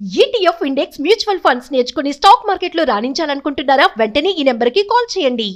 ETF index mutual funds నేర్చుకుని stock మార్కెట్లో రాణించాలనుకుంటున్నారా? వెంటనే ఈ నెంబర్కి కాల్ చేయండి.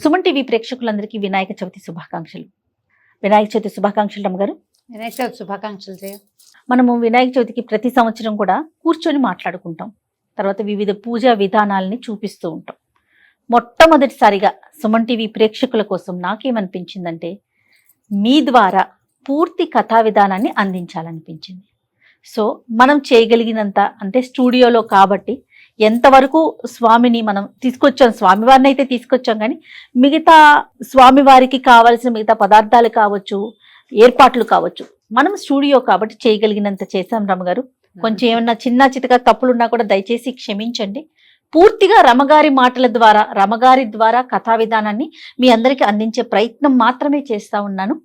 సుమన్ టీవీ ప్రేక్షకులందరికీ వినాయక చవితి శుభాకాంక్షలు. వినాయక చవితి శుభాకాంక్షలు రమ్మగారు. వినాయక చవితి శుభాకాంక్షలు చేయ. మనము వినాయక చవితికి ప్రతి సంవత్సరం కూడా కూర్చొని మాట్లాడుకుంటాం. తర్వాత వివిధ పూజా విధానాలని చూపిస్తూ ఉంటాం. మొట్టమొదటిసారిగా సుమన్ టీవీ ప్రేక్షకుల కోసం నాకేమనిపించిందంటే మీ ద్వారా పూర్తి కథా విధానాన్ని అందించాలనిపించింది. సో మనం చేయగలిగినంత, అంటే స్టూడియోలో కాబట్టి ఎంతవరకు స్వామిని మనం తీసుకొచ్చాం, స్వామివారిని అయితే తీసుకొచ్చాం, కానీ మిగతా స్వామివారికి కావాల్సిన మిగతా పదార్థాలు కావచ్చు, ఏర్పాట్లు కావచ్చు, మనం స్టూడియో కాబట్టి చేయగలిగినంత చేశాం రమగారు. కొంచెం ఏమన్నా చిన్న చితక తప్పులున్నా కూడా దయచేసి క్షమించండి. పూర్తిగా రమగారి మాటల ద్వారా, రమగారి ద్వారా కథా విధానాన్ని మీ అందరికీ అందించే ప్రయత్నం మాత్రమే చేస్తా ఉన్నాను.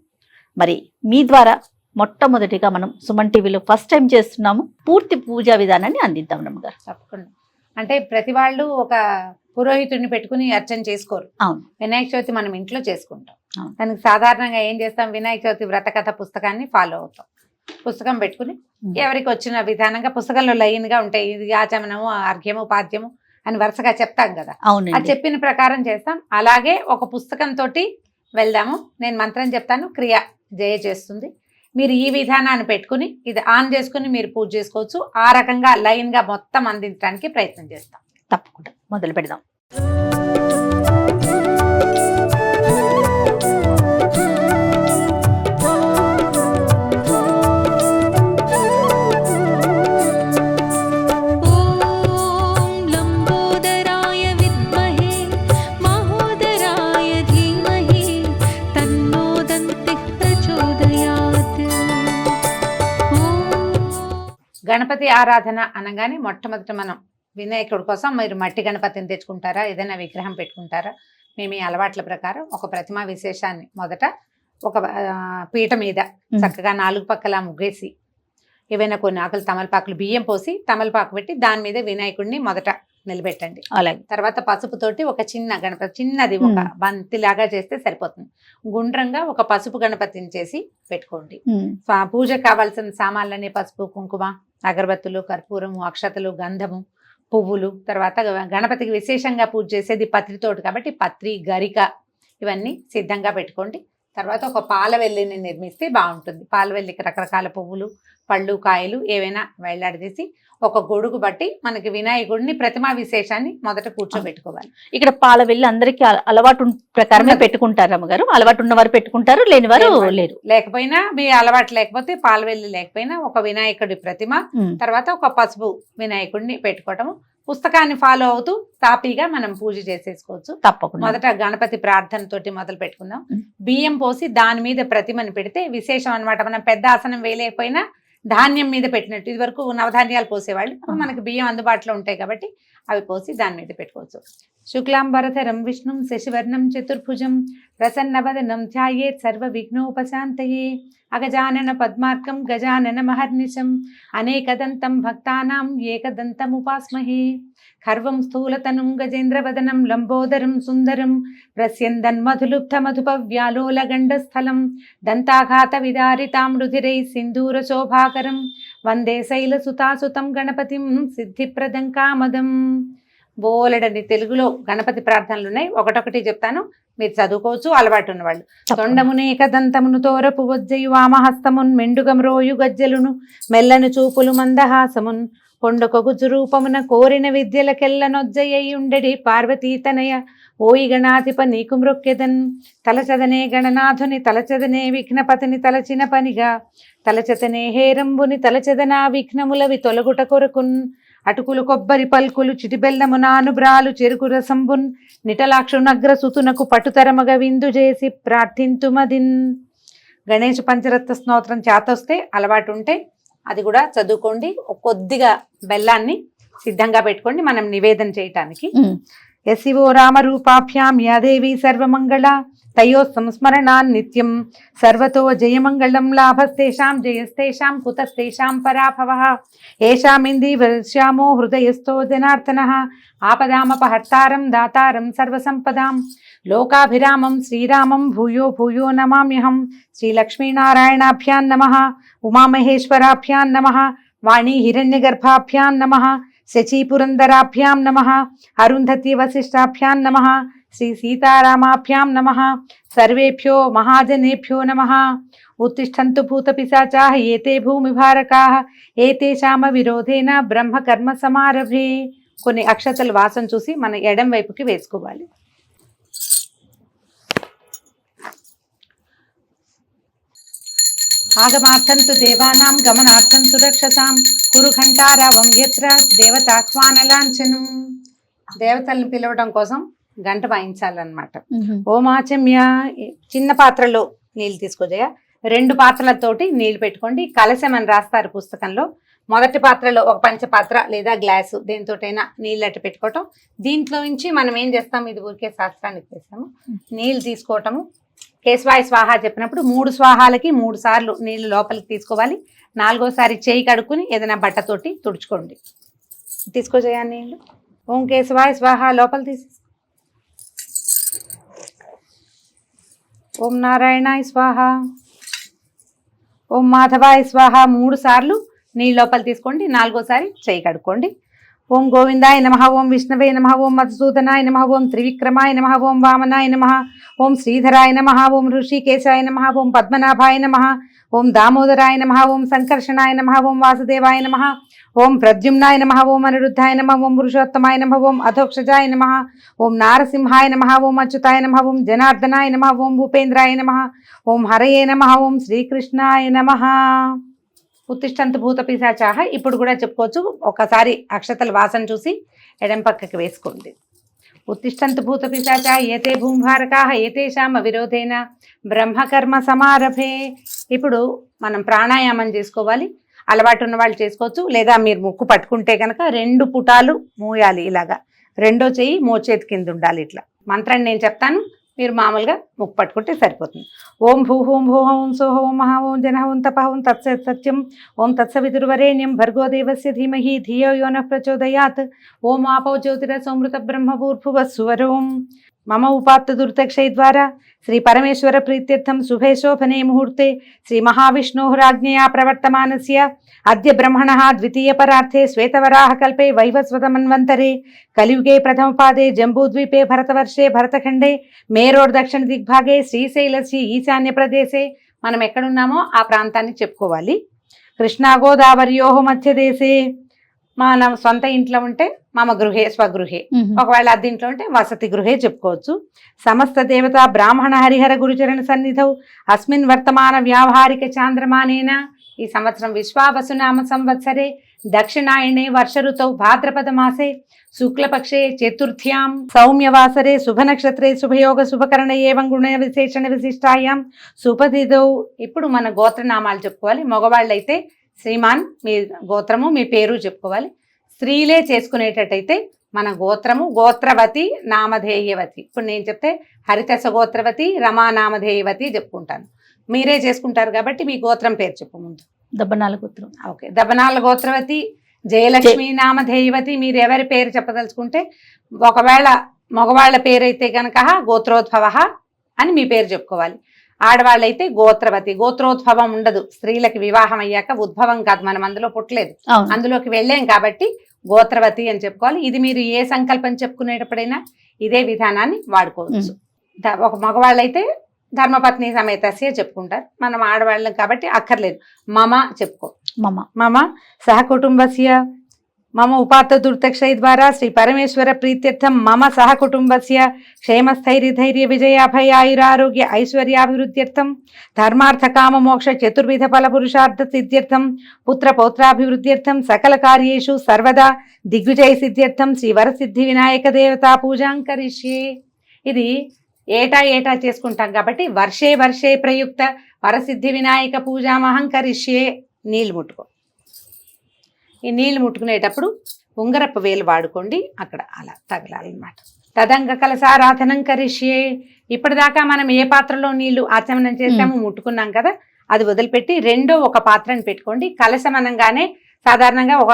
మరి మీ ద్వారా మొట్టమొదటిగా మనం సుమన్ టీవీలో ఫస్ట్ టైం చేస్తున్నాము. పూర్తి పూజా విధానాన్ని అందిద్దాం రమగారు. తప్పకుండా. అంటే ప్రతి వాళ్ళు ఒక పురోహితుడిని పెట్టుకుని అర్చన చేసుకోరు. అవును. వినాయక చవితి మనం ఇంట్లో చేసుకుంటాం. దానికి సాధారణంగా ఏం చేస్తాం, వినాయక చవితి వ్రతకథ పుస్తకాన్ని ఫాలో అవుతాం. పుస్తకం పెట్టుకుని ఎవరికి వచ్చిన విధానంగా పుస్తకంలో లైన్ గా ఉంటాయి, ఇది ఆచమనము, అర్ఘ్యము, పాద్యము అని వరుసగా చెప్తాం కదా. అది చెప్పిన ప్రకారం చేస్తాం. అలాగే ఒక పుస్తకంతో వెళ్దాము. నేను మంత్రం చెప్తాను, క్రియ జయ చేస్తుంది. మీరు ఈ విధానాన్ని పెట్టుకుని ఇది ఆన్ చేసుకుని మీరు పూజ చేసుకోవచ్చు. ఆ రకంగా లైన్ గా మొత్తం అందించడానికి ప్రయత్నం చేస్తాం. తప్పకుండా మొదలు పెడదాం. గణపతి ఆరాధన అనగానే మొట్టమొదట మనం వినాయకుడి కోసం మీరు మట్టి గణపతిని తెచ్చుకుంటారా, ఏదైనా విగ్రహం పెట్టుకుంటారా? మేము ఈ అలవాట్ల ప్రకారం ఒక ప్రతిమా విశేషాన్ని మొదట ఒక పీట మీద చక్కగా 4 పక్కల ముగ్గేసి ఏవైనా కొన్ని ఆకులు తమలపాకులు బియ్యం పోసి తమలపాకు పెట్టి దాని మీద వినాయకుడిని మొదట నిలబెట్టండి. అలాగే తర్వాత పసుపుతోటి ఒక చిన్న గణపతి, చిన్నది ఒక బంతిలాగా చేస్తే సరిపోతుంది. గుండ్రంగా ఒక పసుపు గణపతిని చేసి పెట్టుకోండి. పూజకు కావాల్సిన సామాన్లన్నీ పసుపు, కుంకుమ, అగరబత్తులు, కర్పూరము, అక్షతలు, గంధము, పువ్వులు. తర్వాత గణపతికి విశేషంగా పూజ చేసేది పత్రితోటి కాబట్టి పత్రి, గరిక ఇవన్నీ సిద్ధంగా పెట్టుకోండి. తర్వాత ఒక పాలవెల్లిని నిర్మిస్తే బాగుంటుంది. పాలవెల్లికి రకరకాల పువ్వులు, పళ్ళు, కాయలు ఏవైనా వేలాడదీసి ఒక గొడుగు బట్టి మనకి వినాయకుడిని ప్రతిమా విశేషాన్ని మొదట కూర్చోబెట్టుకోవాలి. ఇక్కడ పాలవెల్లి అందరికీ అలవాటు ప్రకారమే పెట్టుకుంటారు అమ్మగారు. అలవాటు ఉన్నవారు పెట్టుకుంటారు, లేని వారు లేరు. లేకపోయినా మీ అలవాటు లేకపోతే పాలవెల్లి లేకపోయినా ఒక వినాయకుడి ప్రతిమ, తర్వాత ఒక పసుపు వినాయకుడిని పెట్టుకోవటము. పుస్తకాన్ని ఫాలో అవుతూ తాపీగా మనం పూజ చేసేసుకోవచ్చు. తప్పకుండా. మొదట గణపతి ప్రార్థనతోటి మొదలు పెట్టుకుందాం. బియ్యం పోసి దాని మీద ప్రతిమని పెడితే విశేషం అనమాట. మనం పెద్ద ఆసనం వేయలేకపోయినా ధాన్యం మీద పెట్టినట్టు. ఇది వరకు నవధాన్యాలు పోసేవాళ్ళు, ఇప్పుడు మనకి బియ్యం అందుబాటులో ఉంటాయి కాబట్టి అవి పోసి దాని మీద పెట్టుకోవచ్చు. శుక్లాంబరధరం విష్ణుం శశివర్ణం చతుర్భుజం ప్రసన్నవదనం ధ్యాయేత్ సర్వ విఘ్నోపశాంతయే. అగజానన పద్మార్కం గజానన మహర్నిశం అనేకదంతం భక్తానాం ఏకదంతముపాస్మహే. ఖర్వం స్థూలతనుం గజేంద్రవదనం లంబోదరం సుందరం ప్రస్యందన్మధులుబ్ధమధుపవ్యాలోలగండస్థలం దంతాఘాత విదారితాం రుధిరై సింధూర శోభాకరం వందే శైలసుతాసుతం గణపతిం సిద్ధిప్రదం కామదం. బోలెడని తెలుగులో గణపతి ప్రార్థనలు ఉన్నాయి, ఒకటొకటి చెప్తాను, మీరు చదువుకోవచ్చు అలవాటు ఉన్నవాళ్ళు. తొండమునేక దంతమును తోరపు వజ్జయు వామహస్తమున్ మెండుగమ్రోయు గజ్జలును మెల్లను చూపులు మందహాసమున్ కొండకొగుజు రూపమున కోరిన విద్యలకెల్లనొజ్జయ్యుండెడి పార్వతీతనయ ఓయి గణాధిప నీకు మృక్కెదన్. తలచదనే గణనాథుని తలచదనే విఘ్నపతిని తలచిన పనిగా తలచతనే హేరంబుని తలచదనా విఘ్నములవి తొలగుట కొరకున్. అటుకులు కొబ్బరి పల్కులు చిటిబెల్లము నానుబ్రాలు చెరుకు రసంబున్ నిటలాక్షునగ్ర సుతునకు పటుతరమగ విందు చేసి ప్రార్థింతుమదిన్. గణేష్ పంచరత్న స్తోత్రం చేతొస్తే అలవాటు ఉంటే అది కూడా చదువుకోండి. కొద్దిగా బెల్లాన్ని సిద్ధంగా పెట్టుకోండి మనం నివేదన చేయటానికి. యశివో రామరూపాభ్యాం యాదేవి సర్వమంగళ తయో సంస్మరణాన్ నిత్యం సర్వతో జయమంగళం. లాభస్తేషాం జయస్తేషాం కుతస్తేషాం పరాభవః. ఏషామిందీవర్ష్యామో హృదయస్థో జనార్దనః. ఆపదామపహర్తారం దాతారం సర్వసంపదాం లోకాభిరామం శ్రీరామం భూయో భూయో నమామ్యహం. శ్రీలక్ష్మీనారాయణాభ్యాం నమః. ఉమామహేశ్వరాభ్యాం నమః. వాణీ హిరణ్యగర్భాభ్యాం నమః. శచీపురందరాభ్యాం నమః. అరుంధతి వశిష్టాభ్యాం నమః. శ్రీ సీతారామాభ్యాం నమః. సర్వేభ్యో మహాజనేభ్యో నమః. ఉత్తిష్టంతు భూతపిశాచాః ఏతే భూమిభారకాః ఏతేషామ విరోధేన బ్రహ్మకర్మ సమారభే. కొన్ని అక్షతలు వాసన చూసి మన ఎడం వైపుకి వేసుకోవాలి. ఆగమార్థంతు దేవానాం గమనార్థంతు రక్షసాం కురు ఘంటారావం యత్ర దేవతాహ్వానలాంఛనం. దేవతల్ని పిలవడం కోసం గంట వాయించాలన్నమాట. ఓమాచమ్య. చిన్న పాత్రలో నీళ్ళు తీసుకోజేయ. 2 పాత్రలతోటి నీళ్లు పెట్టుకోండి. కలశం అని రాస్తారు పుస్తకంలో. మొదటి పాత్రలో ఒక పంచపాత్ర లేదా గ్లాసు దేనితోటైనా నీళ్ళు అట్టు పెట్టుకోవటం. దీంట్లో నుంచి మనం ఏం చేస్తాం, ఇది ఊరికే శాస్త్రానికి చేస్తాము. నీళ్ళు తీసుకోవటము, కేశవాయ స్వాహ చెప్పినప్పుడు 3 స్వాహాలకి 3 సార్లు నీళ్లు లోపలికి తీసుకోవాలి. 4వసారి చేయి కడుక్కుని ఏదైనా బట్టతోటి తుడుచుకోండి. తీసుకోజేయాలి నీళ్ళు. ఓం కేశవాయ స్వాహ లోపల తీసి. ఓం నారాయణాయ స్వాహ. ఓం మాధవాయ స్వాహ. 3 సార్లు నీళ్ళు లోపల తీసుకోండి. 4వసారి చేయి కడుక్కోండి. ఓం గోవిందాయ నమః. ఓం విష్ణవే నమః. ఓం మధుసూదనాయ నమః. ఓం త్రివిక్రమాయ నమః. ఓం వామనాయ నమః. ఓం శ్రీధరాయ నమః. ఓం ఋషికేశాయ నమః. ఓం పద్మనాభాయ నమః. ఓం దామోదరాయ నమః. ఓం సంకర్షణాయ నమః. ఓం వాసుదేవాయ నమః. ఓం ప్రద్యుమ్నాయ నమః. ఓం అనిరుద్ధాయ నమః. ఓం పురుషోత్తమాయ నమః. ఓం అధోక్షజాయ నమః. ఓం నారసింహాయ నమః. ఓం అచ్యుతాయ నమః. ఓం జనార్దనాయ నమః. ఓం భూపేంద్రాయ నమః. ఓం హరయే నమః. ఓం శ్రీకృష్ణాయ నమః. ఉత్తిష్టంతు భూత పిశాచాః. ఇప్పుడు కూడా చెప్పుకోవచ్చు. ఒకసారి అక్షతల వాసన చూసి ఎడం పక్కకి వేసుకోండి. ఉత్తిష్టంతు భూత పిశాచాః ఏతే భూమిభారకాః ఏతేషామ విరోధేన బ్రహ్మకర్మ సమారభే. ఇప్పుడు మనం ప్రాణాయామం చేసుకోవాలి. అలవాటు ఉన్న వాళ్ళు చేసుకోవచ్చు, లేదా మీరు ముక్కు పట్టుకుంటే కనుక 2 పుటాలు మూయాలి. ఇలాగా 2వ చెయ్యి మోచేతి కింద ఉండాలి. ఇట్లా మంత్రాన్ని నేను చెప్తాను, మీరు మామూలుగా ముక్కు పట్టుకుంటే సరిపోతుంది. ఓం భూహోం భూహం ఓం సోహ ఓం మహా ఓం జన ఓం తప ఓం తత్సత్ సత్యం ఓం తత్సవితుర్వరేణ్యం భర్గో దేవస్య ధీమహి ధియో యో నః ప్రచోదయాత్. ఓం ఆపో జ్యోతిరసోమృత బ్రహ్మభూర్భువస్సువరోం. మమ ఉపాత్త దుర్తక్షయ ద్వారా శ్రీ పరమేశ్వర ప్రీత్యర్థం శుభే శోభనే ముహూర్తే శ్రీ మహావిష్ణోరాజ్ఞయా ప్రవర్తమానస్య అద్య బ్రహ్మణః ద్వితీయ పరార్థే శ్వేతవరాహ కల్పే వైవస్వతమన్వంతరే కలియుగే ప్రథమపాదే జంబూద్వీపే భరతవర్షే భరతఖండే మేరోర్ దక్షిణ దిగ్భాగే శ్రీశైలస్య ఈశాన్య ప్రదేశే. మనం ఎక్కడున్నామో ఆ ప్రాంతాన్ని చెప్పుకోవాలి. కృష్ణా గోదావరియోహ మధ్యదేశే. మన సొంత ఇంట్లో ఉంటే మమ గృహే స్వగృహే, ఒకవేళ అద్దె ఇంట్లో ఉంటే వసతి గృహే చెప్పుకోవచ్చు. సమస్త దేవత బ్రాహ్మణ హరిహర గురుచరణ సన్నిధౌ అస్మిన్ వర్తమాన వ్యావహారిక చాంద్రమానేన. ఈ సంవత్సరం విశ్వావసునామ సంవత్సరే దక్షిణాయనే వర్ష ఋతౌ భాద్రపద మాసే శుక్లపక్షే చతుర్థ్యాం సౌమ్యవాసరే శుభనక్షత్రే శుభయోగ శుభకరణ ఏవం గుణ విశేషణ విశిష్టాయాం సుపతిదౌ. ఇప్పుడు మన గోత్రనామాలు చెప్పుకోవాలి. మగవాళ్ళైతే శ్రీమాన్ మీ గోత్రము మీ పేరు చెప్పుకోవాలి. స్త్రీలే చేసుకునేటట్టయితే మన గోత్రము గోత్రవతి నామధేయవతి. ఇప్పుడు నేను చెప్తే హరితస గోత్రవతి రమా నామధేయవతి చెప్పుకుంటాను. మీరే చేసుకుంటారు కాబట్టి మీ గోత్రం పేరు చెప్పు ముందు. దబ్బనాల గోత్రం. ఓకే, దబనాల గోత్రవతి, జయలక్ష్మి నామధేయవతి. మీరు ఎవరి పేరు చెప్పదలుచుకుంటే, ఒకవేళ మగవాళ్ళ పేరైతే కనుక గోత్రోద్భవ అని మీ పేరు చెప్పుకోవాలి. ఆడవాళ్ళైతే గోత్రవతి. గోత్రోద్భవం ఉండదు, స్త్రీలకి వివాహం అయ్యాక ఉద్భవం కాదు, మనం అందులో పుట్టలేదు, అందులోకి వెళ్ళాం కాబట్టి గోత్రవతి అని చెప్పుకోవాలి. ఇది మీరు ఏ సంకల్పం చెప్పుకునేటప్పుడైనా ఇదే విధానాన్ని వాడుకోవచ్చు. ఒక మగవాళ్ళైతే ధర్మపత్ని సమేతస్య చెప్పుకుంటారు, మనం ఆడవాళ్ళం కాబట్టి అక్కర్లేదు. మమ చెప్పుకో. మమ సహ కుటుంబస్య మమ ఉపాత్త దుర్తక్షయ ద్వారా శ్రీ పరమేశ్వర ప్రీత్యర్థం మమ సహ కుటుంబస్య క్షేమస్థైర్యధైర్య విజయాభయాయురారోగ్య ఐశ్వర్యాభివృద్ధ్యర్థం ధర్మార్థ కామ మోక్ష చతుర్విధ ఫల పురుషార్థ సిద్ధ్యర్థం పుత్ర పౌత్రాభివృద్ధ్యర్థం సకల కార్యేషు సర్వదా దిగ్విజయ సిద్ధ్యర్థం శ్రీ వరసిద్ధి వినాయక దేవతా పూజాం కరిష్యే. ఇది ఏటా చేసుకుంటాం కాబట్టి వర్షే వర్షే ప్రయుక్త వరసిద్ధి వినాయక పూజామహం కరిష్యే. నీళ్ళు ముట్టుకో. ఈ నీళ్ళు ముట్టుకునేటప్పుడు ఉంగరపు వేలు వాడుకోండి, అక్కడ అలా తగలాలన్నమాట. తదంగ కలసారాధనం కరిష్యే. ఇప్పటిదాకా మనం ఏ పాత్రలో నీళ్లు ఆచమనం చేసామో ముట్టుకున్నాం కదా, అది వదిలిపెట్టి రెండో ఒక పాత్రను పెట్టుకోండి. కలశం అనగానే సాధారణంగా ఒక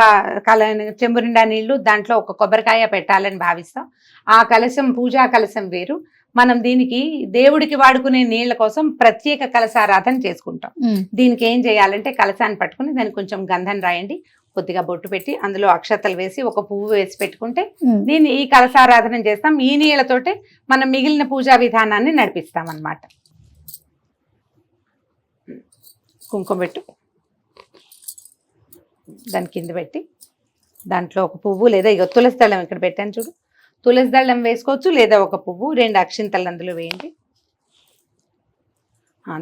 చెంబు నిండా నీళ్లు, దాంట్లో ఒక కొబ్బరికాయ పెట్టాలని భావిస్తాం. ఆ కలశం పూజా కలశం వేరు. మనం దీనికి దేవుడికి వాడుకునే నీళ్ల కోసం ప్రత్యేక కలశారాధన చేసుకుంటాం. దీనికి ఏం చేయాలంటే కలశాన్ని పట్టుకుని దానికి కొంచెం గంధం రాయండి, కొద్దిగా బొట్టు పెట్టి అందులో అక్షతలు వేసి ఒక పువ్వు వేసి పెట్టుకుంటే దీన్ని ఈ కలశారాధన చేస్తాం. ఈ నీళ్లతోటే మనం మిగిలిన పూజా విధానాన్ని నడిపిస్తాం అన్నమాట. కుంకుమ పెట్టు, దాని కింద పెట్టి దాంట్లో ఒక పువ్వు లేదా ఇక తులసి దళం ఇక్కడ పెట్టాను చూడు, తులసి దళం వేసుకోవచ్చు లేదా ఒక పువ్వు, 2 అక్షింతలు అందులో వేయండి.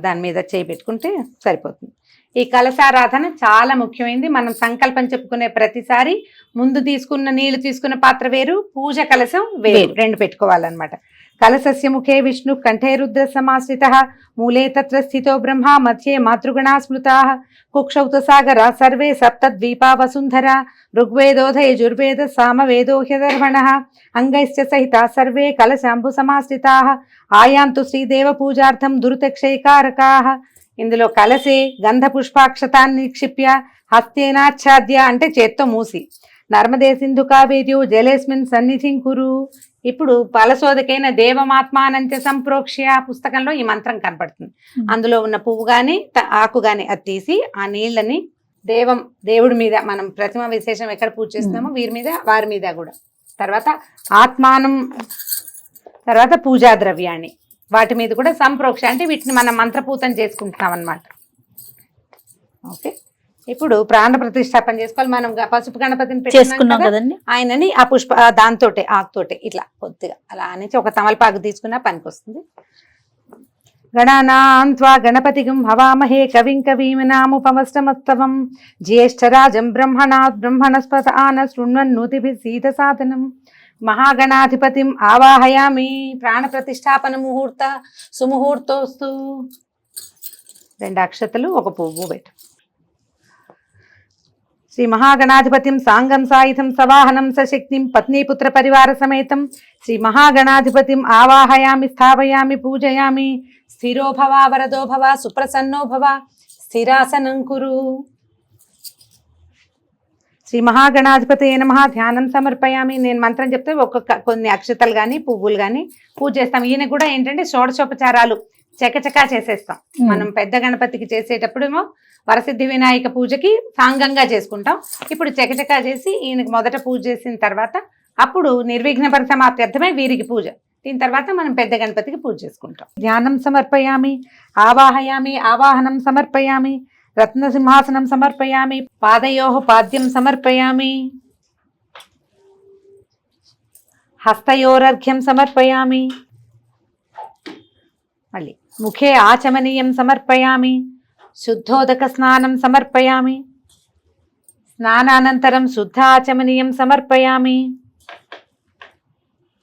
దాని మీద చేయి పెట్టుకుంటే సరిపోతుంది. ఈ కలశారాధన చాలా ముఖ్యమైనది. మనం సంకల్పం చెప్పుకునే ప్రతిసారి ముందు తీసుకున్న నీళ్లు తీసుకున్న పాత్ర వేరు, పూజ కలశం వేరు, 2 పెట్టుకోవాలన్నమాట. కలశస్య ముఖే విష్ణు కంఠే రుద్ర సమాశ్రితః మూలే తత్ర స్థితో బ్రహ్మ మధ్యే మాతృగణా స్మృతాః కుక్షౌత సాగర సర్వే సప్తద్వీపా వసుంధర ఋగ్వేదోధ యజుర్వేద సామవేదో హ్యదర్వణః అంగైశ్చ సహితా సర్వే కలశాంబు సమాశ్రితాః ఆయాంతు శ్రీదేవ పూజార్థం దురితక్షయకారకాః. ఇందులో కలసే గంధ పుష్పాక్షతాన్ని నిక్షిప్య హస్తేనాచ్ఛాద్య అంటే చేత్తో మూసి నర్మదే సింధు కావేర్యో జలేస్మిన్ సన్నిధిం కురు. ఇప్పుడు ఫలశోధకైన దేవమాత్మానంచ సంప్రోక్ష్య పుస్తకంలో ఈ మంత్రం కనపడుతుంది. అందులో ఉన్న పువ్వు కానీ ఆకు కానీ అది తీసి ఆ నీళ్ళని దేవుడి మీద, మనం ప్రతిమ విశేషం ఎక్కడ పూజ చేస్తున్నామో వీరి మీద వారి మీద కూడా, తర్వాత ఆత్మానం, తర్వాత పూజా ద్రవ్యాన్ని వాటి మీద కూడా సంప్రోక్ష అంటే వీటిని మనం మంత్రపూతం చేసుకుంటున్నాం అన్నమాట. ఓకే, ఇప్పుడు ప్రాణ ప్రతిష్టాపన చేసుకోవాలి. మనం పసుపు గణపతిని చేసుకున్నాం కదండి, ఆయనని ఆ దాంతోటే ఆకుతోటే ఇట్లా కొద్దిగా అలా నుంచి ఒక తమలపాకు తీసుకున్నా పనికి వస్తుంది. గణానాం త్వా గణపతిగం హవామహే కవిం కవీమనాముపమస్తమస్తవం జ్యేష్ఠరాజం బ్రహ్మణస్పత ఆన శృణ్వన్నోతిభిः సీతసాదనం మహాగణాధిపతిం ఆవాహయామి. ప్రాణ ప్రతిష్టాపన ముహూర్త సుముహూర్తోస్తు. 2 అక్షతలు ఒక పువ్వు పెట్టు. శ్రీ మహాగణాధిపతిం సాంగం సాయుధం సవాహనం సశక్తిం పత్నీపుత్ర పరివార సమేతం శ్రీ మహాగణాధిపతిం ఆవాహయామి స్థాపయామి పూజయామి. స్థిరో భవ వరదో భవ సుప్రసన్నో భవ స్థిరాసనం కురు. శ్రీ మహాగణాధిపతి నమః ధ్యానం సమర్పయామి. నేను మంత్రం చెప్తే కొన్ని అక్షతలు కానీ పువ్వులు కానీ పూజ చేస్తాం. ఈయన కూడా ఏంటంటే షోడశోపచారాలు చకచకా చేసేస్తాం. మనం పెద్ద గణపతికి చేసేటప్పుడేమో వరసిద్ధి వినాయక పూజకి సాంగంగా చేసుకుంటాం. ఇప్పుడు చకచకా చేసి ఈయనకి మొదట పూజ చేసిన తర్వాత అప్పుడు నిర్విఘ్న పరిసమాప్త్యర్థమే వీరికి పూజ. దీని తర్వాత మనం పెద్ద గణపతికి పూజ చేసుకుంటాం. ధ్యానం సమర్పయామి, ఆవాహయామి, ఆవాహనం సమర్పయామి, రత్నసింహాసనం సమర్పయామి, పాదయోః పాద్యం సమర్పయామి, హస్తయోరర్ఘ్యం సమర్పయామి. మళ్ళీ ముఖే ఆచమనీయం సమర్పయామి, శుద్ధోదక స్నానం సమర్పయామి, స్నానానంతరం శుద్ధ ఆచమనీయం సమర్పయామి,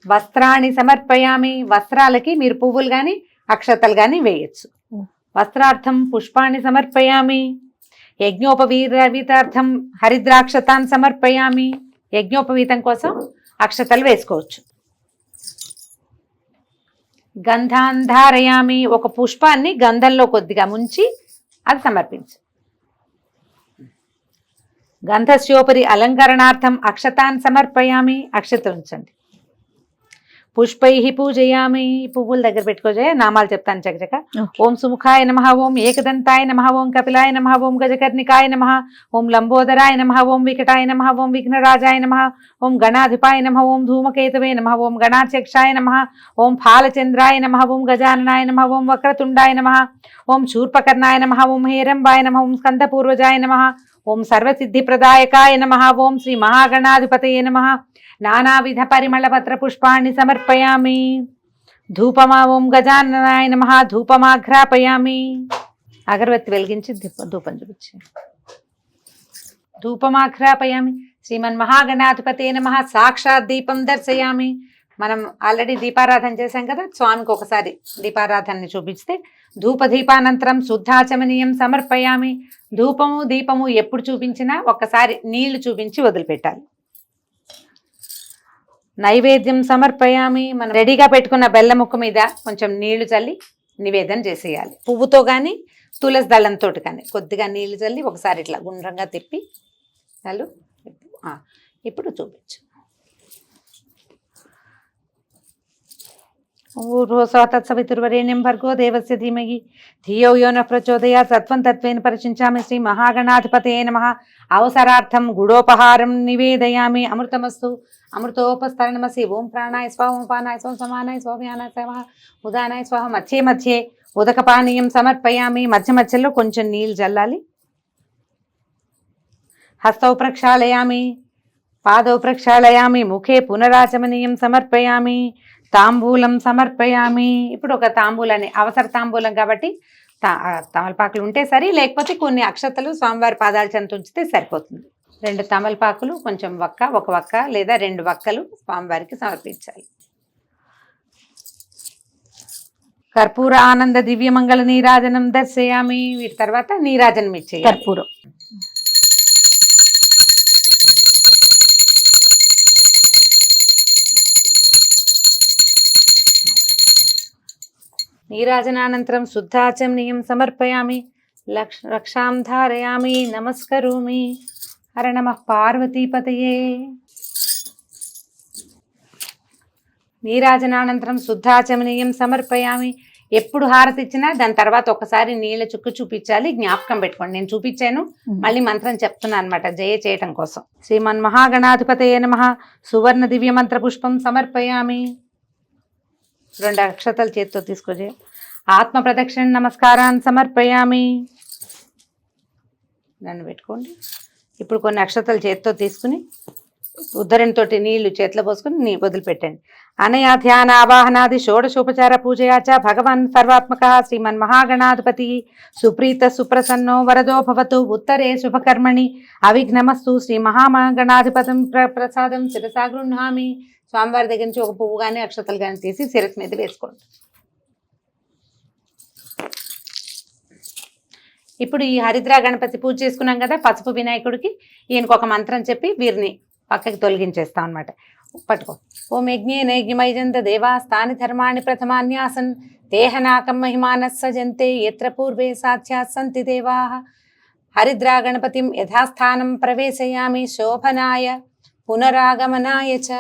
వస్త్రాన్ని సమర్పయామి. వస్త్రాలకి మీరు పువ్వులు కానీ అక్షతలు కానీ వేయచ్చు. వస్త్రార్థం పుష్పాన్ని సమర్పయామి, యజ్ఞోపవీతార్థం హరిద్రాక్షతాన్ని సమర్పయామి. యజ్ఞోపవీతం కోసం అక్షతలు వేసుకోవచ్చు. గంధాన్ ధారయామి, ఒక పుష్పాన్ని గంధంలో కొద్దిగా ముంచి అది సమర్పించు. గంధస్యోపరి అలంకరణార్థం అక్షతాన్ సమర్పయామి, అక్షత ఉంచండి. పుష్పై పూజయామి, పువ్వుల దగ్గర పెట్టుకోజే. నామాలు చెప్తాను చకచక. ఓం సుముఖాయ నమః, ఓం ఏకదంతాయ నమః, ఓం కపిలాయ నమః, ఓం గజకర్ణికాయ నమః, ఓం లంబోదరాయ నమః, ఓం వికటాయ నమః, ఓం విఘ్నరాజాయ నమః, ఓం గణాధిపాయ నమః, ఓం ధూమకేతవే నమః, ఓం గణాధ్యక్షాయ నమః, ఓం ఫాలచంద్రాయ నమః, ఓం గజాననాయ నమః, ఓం వక్రతుండాయ నమః, ఓం శూర్పకర్ణాయ నమః, ఓం హేరంబాయ నమః, ఓం స్కందపూర్వజాయ నమః, ఓం సర్వసిద్ధిప్రదాయకాయ నమః, ఓం శ్రీ మహాగణాధిపతయే నమః. నానావిధ పరిమళ పత్ర పుష్పాన్ని సమర్పయామి. ధూపమా ఓం గజాననాయ నమః, ధూపమాఘ్రాపయామి. అగరబత్తి వెలిగించి ధూపం చూపించి ధూపమాఘ్రాపయామి. శ్రీమన్ మహాగణాధిపతే నమః, సాక్షాత్ దీపం దర్శయామి. మనం ఆల్రెడీ దీపారాధన చేశాం కదా, స్వామికి ఒకసారి దీపారాధనని చూపిస్తే ధూపదీపానంతరం శుద్ధాచమనీయం సమర్పయామి. ధూపము దీపము ఎప్పుడు చూపించినా ఒక్కసారి నీళ్లు చూపించి వదిలిపెట్టాలి. నైవేద్యం సమర్పయామి. మనం రెడీగా పెట్టుకున్న బెల్ల ముక్క మీద కొంచెం నీళ్లు చల్లి నివేదన చేసేయాలి. పువ్వుతో కానీ తులసి దళంతో కానీ కొద్దిగా నీళ్లు చల్లి ఒకసారి ఇట్లా గుండ్రంగా తిప్పి చాలు. ఇప్పుడు చూపించు. ఊర్వసవతత్సవితుర్వరేణ్యం భర్గో దేవస్య ధీమహి ధియో యో నః ప్రచోదయాత్. తత్వం తత్వేన పరిచించామి. శ్రీ మహాగణాధిపతయే నమః. అవసరార్థం గుడోపహారం నివేదయామి. అమృతమస్తు. అమృతోపస్తరణమసి. ఓం ప్రాణాయ స్వాహ, ఓం పానాయ స్వాహ, సమానాయ స్వాహ, వ్యానాయ స్వాహ, ఉదానాయ స్వాహ. మధ్యే మధ్యే ఉదకపానీయం సమర్పయామి. మధ్య మధ్యలో కొంచెం నీళ్ళు జల్లాలి. హస్తౌ ప్రక్షాళయామి, పాదౌ ప్రక్షాళయామి, ముఖే పునరాచమనీయం సమర్పయామి. తాంబూలం సమర్పయామి. ఇప్పుడు ఒక తాంబూలాన్ని, అవసర తాంబూలం కాబట్టి తమలపాకులు ఉంటే సరి, లేకపోతే కొన్ని అక్షతలు స్వామివారి పాదాల చెంత ఉంచితే సరిపోతుంది. 2 తమలపాకులు, కొంచెం ఒక వక్క లేదా 2 వక్కలు స్వామివారికి సమర్పించాలి. కర్పూర ఆనంద దివ్యమంగళ నీరాజనం దర్శయామి. వీటి తర్వాత నీరాజనం ఇచ్చేయాలి. కర్పూరం. నీరాజనానంతరం శుద్ధాచమనీయం సమర్పయామి. రక్షాం ధారయామి, నమస్కరోమి. హర నమః పార్వతీపతయే. నీరాజనానంతరం శుద్ధాచమనీయం సమర్పయామి. ఎప్పుడు హారతి ఇచ్చినా దాని తర్వాత ఒకసారి నీళ్ళ చుక్కు చూపించాలి. జ్ఞాపకం పెట్టుకోండి. నేను చూపించాను, మళ్ళీ మంత్రం చెప్తున్నాను అనమాట, జయ చేయటం కోసం. శ్రీమన్ మహాగణాధిపతయే నమః. సువర్ణ దివ్య మంత్ర పుష్పం సమర్పయామి. 2 అక్షతలు చేతితో తీసుకొచ్చి ఆత్మ ప్రదక్షిణ నమస్కారాన్ని సమర్పయామి. నన్ను పెట్టుకోండి. ఇప్పుడు కొన్ని అక్షతలు చేతితో తీసుకుని ఉద్ధరణతోటి నీళ్లు చేతిలో పోసుకుని వదిలిపెట్టండి. అనయా ధ్యాన ఆవాహనాది షోడశోపచార పూజయాచ భగవాన్ సర్వాత్మక శ్రీమన్ మహాగణాధిపతి సుప్రీత సుప్రసన్నో వరదో భవతు. ఉత్తరే శుభకర్మణి అవిఘ్నమస్తు. శ్రీ మహాగణాధిపతం ప్రసాదం శిరసా గృహ్ణామి. స్వామివారి దగ్గర నుంచి ఒక పువ్వు కానీ అక్షతలు కానీ తీసి శిరస్సు మీద వేసుకోండి. ఇప్పుడు ఈ హరిద్రా గణపతి పూజ చేసుకున్నాం కదా, పసుపు వినాయకుడికి ఈయనకు ఒక మంత్రం చెప్పి వీరిని పక్కకి తొలగించేస్తాం అనమాట. పట్టుకో. ఓం యజ్ఞేన యజ్ఞమైజంత దేవా స్థాని ధర్మాణి ప్రథమాన్యాసన్ దేహనాకం మహిమానః సజంతే యత్ర పూర్వే సాధ్యాత్ సంతి దేవాః. హరిద్రా గణపతిం యథాస్థానం ప్రవేశయామి శోభనాయ పునరాగమనాయ చ.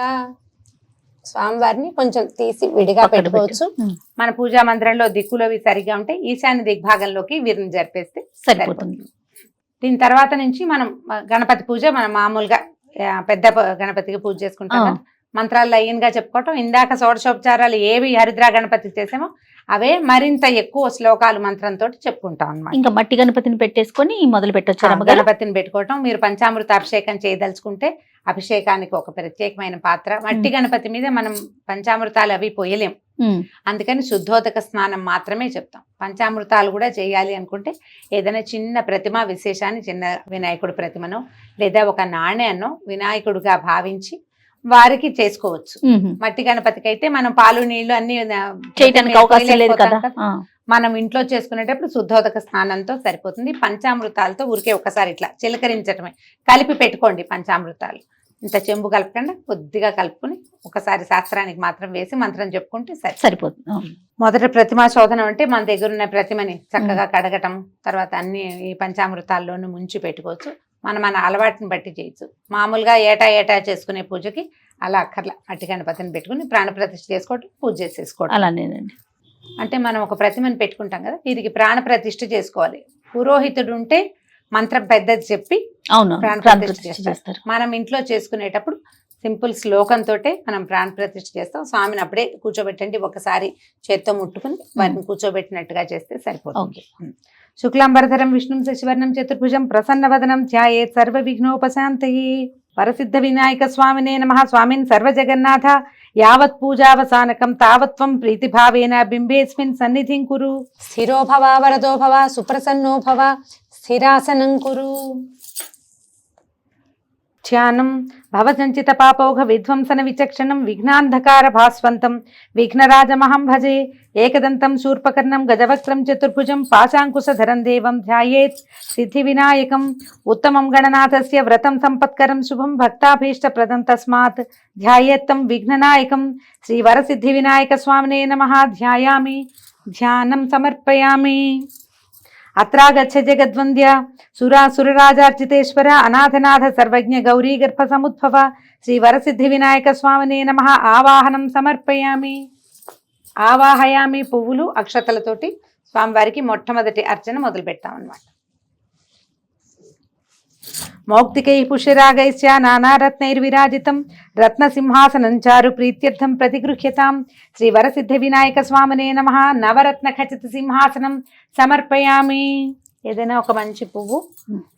స్వామివారిని కొంచెం తీసి విడిగా పెట్టుకోవచ్చు. మన పూజా మందిరంలో దిక్కులు అవి సరిగా ఉంటే ఈశాన్య దిగ్భాగంలోకి వీరిని జరిపేస్తే సరిపోతుంది. దీని తర్వాత నుంచి మనం గణపతి పూజ మనం మామూలుగా పెద్ద గణపతికి పూజ చేసుకుంటాం. మంత్రాలు లైన్గా చెప్పుకోవటం. ఇందాక షోడశోపచారాలు ఏవి హరిద్రా గణపతికి చేసామో అవే మరింత ఎక్కువ శ్లోకాలు మంత్రంతో చెప్పుకుంటాం అన్నమాట. ఇంకా మట్టి గణపతిని పెట్టేసుకొని మొదలు పెట్టొచ్చు. గణపతిని పెట్టుకోవటం. మీరు పంచామృత అభిషేకం చేయదలుచుకుంటే అభిషేకానికి ఒక ప్రత్యేకమైన పాత్ర. మట్టి గణపతి మీద మనం పంచామృతాలు అవి పోయలేం, అందుకని శుద్ధోదక స్నానం మాత్రమే చెప్తాం. పంచామృతాలు కూడా చేయాలి అనుకుంటే ఏదైనా చిన్న ప్రతిమ విశేషాన్ని, చిన్న వినాయకుడి ప్రతిమను లేదా ఒక నాణ్యాన్నో వినాయకుడిగా భావించి వారికి చేసుకోవచ్చు. మట్టి గణపతికి అయితే మనం పాలు నీళ్లు అన్ని చేయడానికి అవకాశం లేదు కదా. మనం ఇంట్లో చేసుకునేటప్పుడు శుద్ధోదక స్నానంతో సరిపోతుంది. పంచామృతాలతో ఊరికే ఒకసారి ఇట్లా చిలకరించటమే. కలిపి పెట్టుకోండి పంచామృతాలు. ఇంత చెంబు కలపకుండా కొద్దిగా కలుపుకొని ఒకసారి శాస్త్రానికి మాత్రం వేసి మంత్రం చెప్పుకుంటే సరిపోతుంది. అవును. మొదట ప్రతిమా శోధనం అంటే మన దగ్గర ఉన్న ప్రతిమని చక్కగా కడగటం, తర్వాత అన్ని ఈ పంచామృతాల్లోనూ ముంచి పెట్టుకోవచ్చు. మన అలవాటుని బట్టి చేయొచ్చు. మామూలుగా ఏటా చేసుకునే పూజకి అలా అక్కర్లా, మట్టి గణపతిని పెట్టుకుని ప్రాణప్రతిష్ఠ చేసుకోవటం, పూజ చేసేసుకోవటం. అలానేనండి. అంటే మనం ఒక ప్రతిమని పెట్టుకుంటాం కదా, వీరికి ప్రాణప్రతిష్ఠ చేసుకోవాలి. పురోహితుడు ఉంటే మంత్రం పెద్దది చెప్పి అవును ప్రాణప్రతిష్ఠ చేస్తారు. మనం ఇంట్లో చేసుకునేటప్పుడు సింపుల్ శ్లోకంతో మనం ప్రాణప్రతిష్ఠ చేస్తాం. స్వామిని అప్పుడే కూర్చోబెట్టండి, ఒకసారి చేత్తో ముట్టుకుని వారిని కూర్చోబెట్టినట్టుగా చేస్తే సరిపోతుంది. శుక్లాంబరధరం విష్ణుం శశివర్ణం చతుర్భుజం ప్రసన్నవదనం ధ్యాయేత్ సర్వ విఘ్నోపశాంతయే. వరసిద్ధ వినాయక స్వామినే నమః. స్వామిన్ సర్వజగన్నాథ యావత్ పూజావసానకం తావత్వం ప్రీతిభావేన బింబేస్మిన్ సన్నిధిం కురు. స్థిరో భవ వరదో భవ సుప్రసన్నో భవ స్థిరాసనం కురు. ధ్యానం భవసంచిత పాపౌఘ విధ్వంసన విచక్షణం విఘ్నాంధకార భాస్వంతం విఘ్నరాజమహం భజే. ఏకదంతం శూర్పకర్ణం గజవక్త్రం చతుర్భుజం పాశాంకుశధరం దేవం ధ్యాయేత్ సిద్ధి వినాయకం. ఉత్తమం గణనాథస్య వ్రతం సంపత్కరం శుభం భక్తాభీష్టప్రదం తస్మాత్ ధ్యాయేత్తం విఘ్ననాయకం. శ్రీ వరసిద్ధి వినాయక స్వామినే నమః. ధ్యాయామి, ధ్యానం సమర్పయామి. అత్రాగచ్చ జగద్వంద్య సురాసురరాజార్చితేశ్వర అనాథనాథ సర్వజ్ఞ గౌరీ గర్భ సముద్భవ శ్రీ వరసిద్ధి వినాయక స్వామినే నమః. ఆవాహనం సమర్పయామి. ఆవాహయామి పువ్వులు అక్షతలతోటి స్వామివారికి మొట్టమొదటి అర్చన మొదలు పెడతామన్నమాట. మౌక్తికై పుష్యరాగైశ్చ నానారత్నైర్విరాజితం రత్నసింహాసనం చారు ప్రీత్యర్థం ప్రతిగృహ్యతాం. శ్రీ వరసిద్ధి వినాయక స్వామినే నమః. నవరత్న ఖచిత సింహాసనం సమర్పయామి. ఏదైనా ఒక మంచి పువ్వు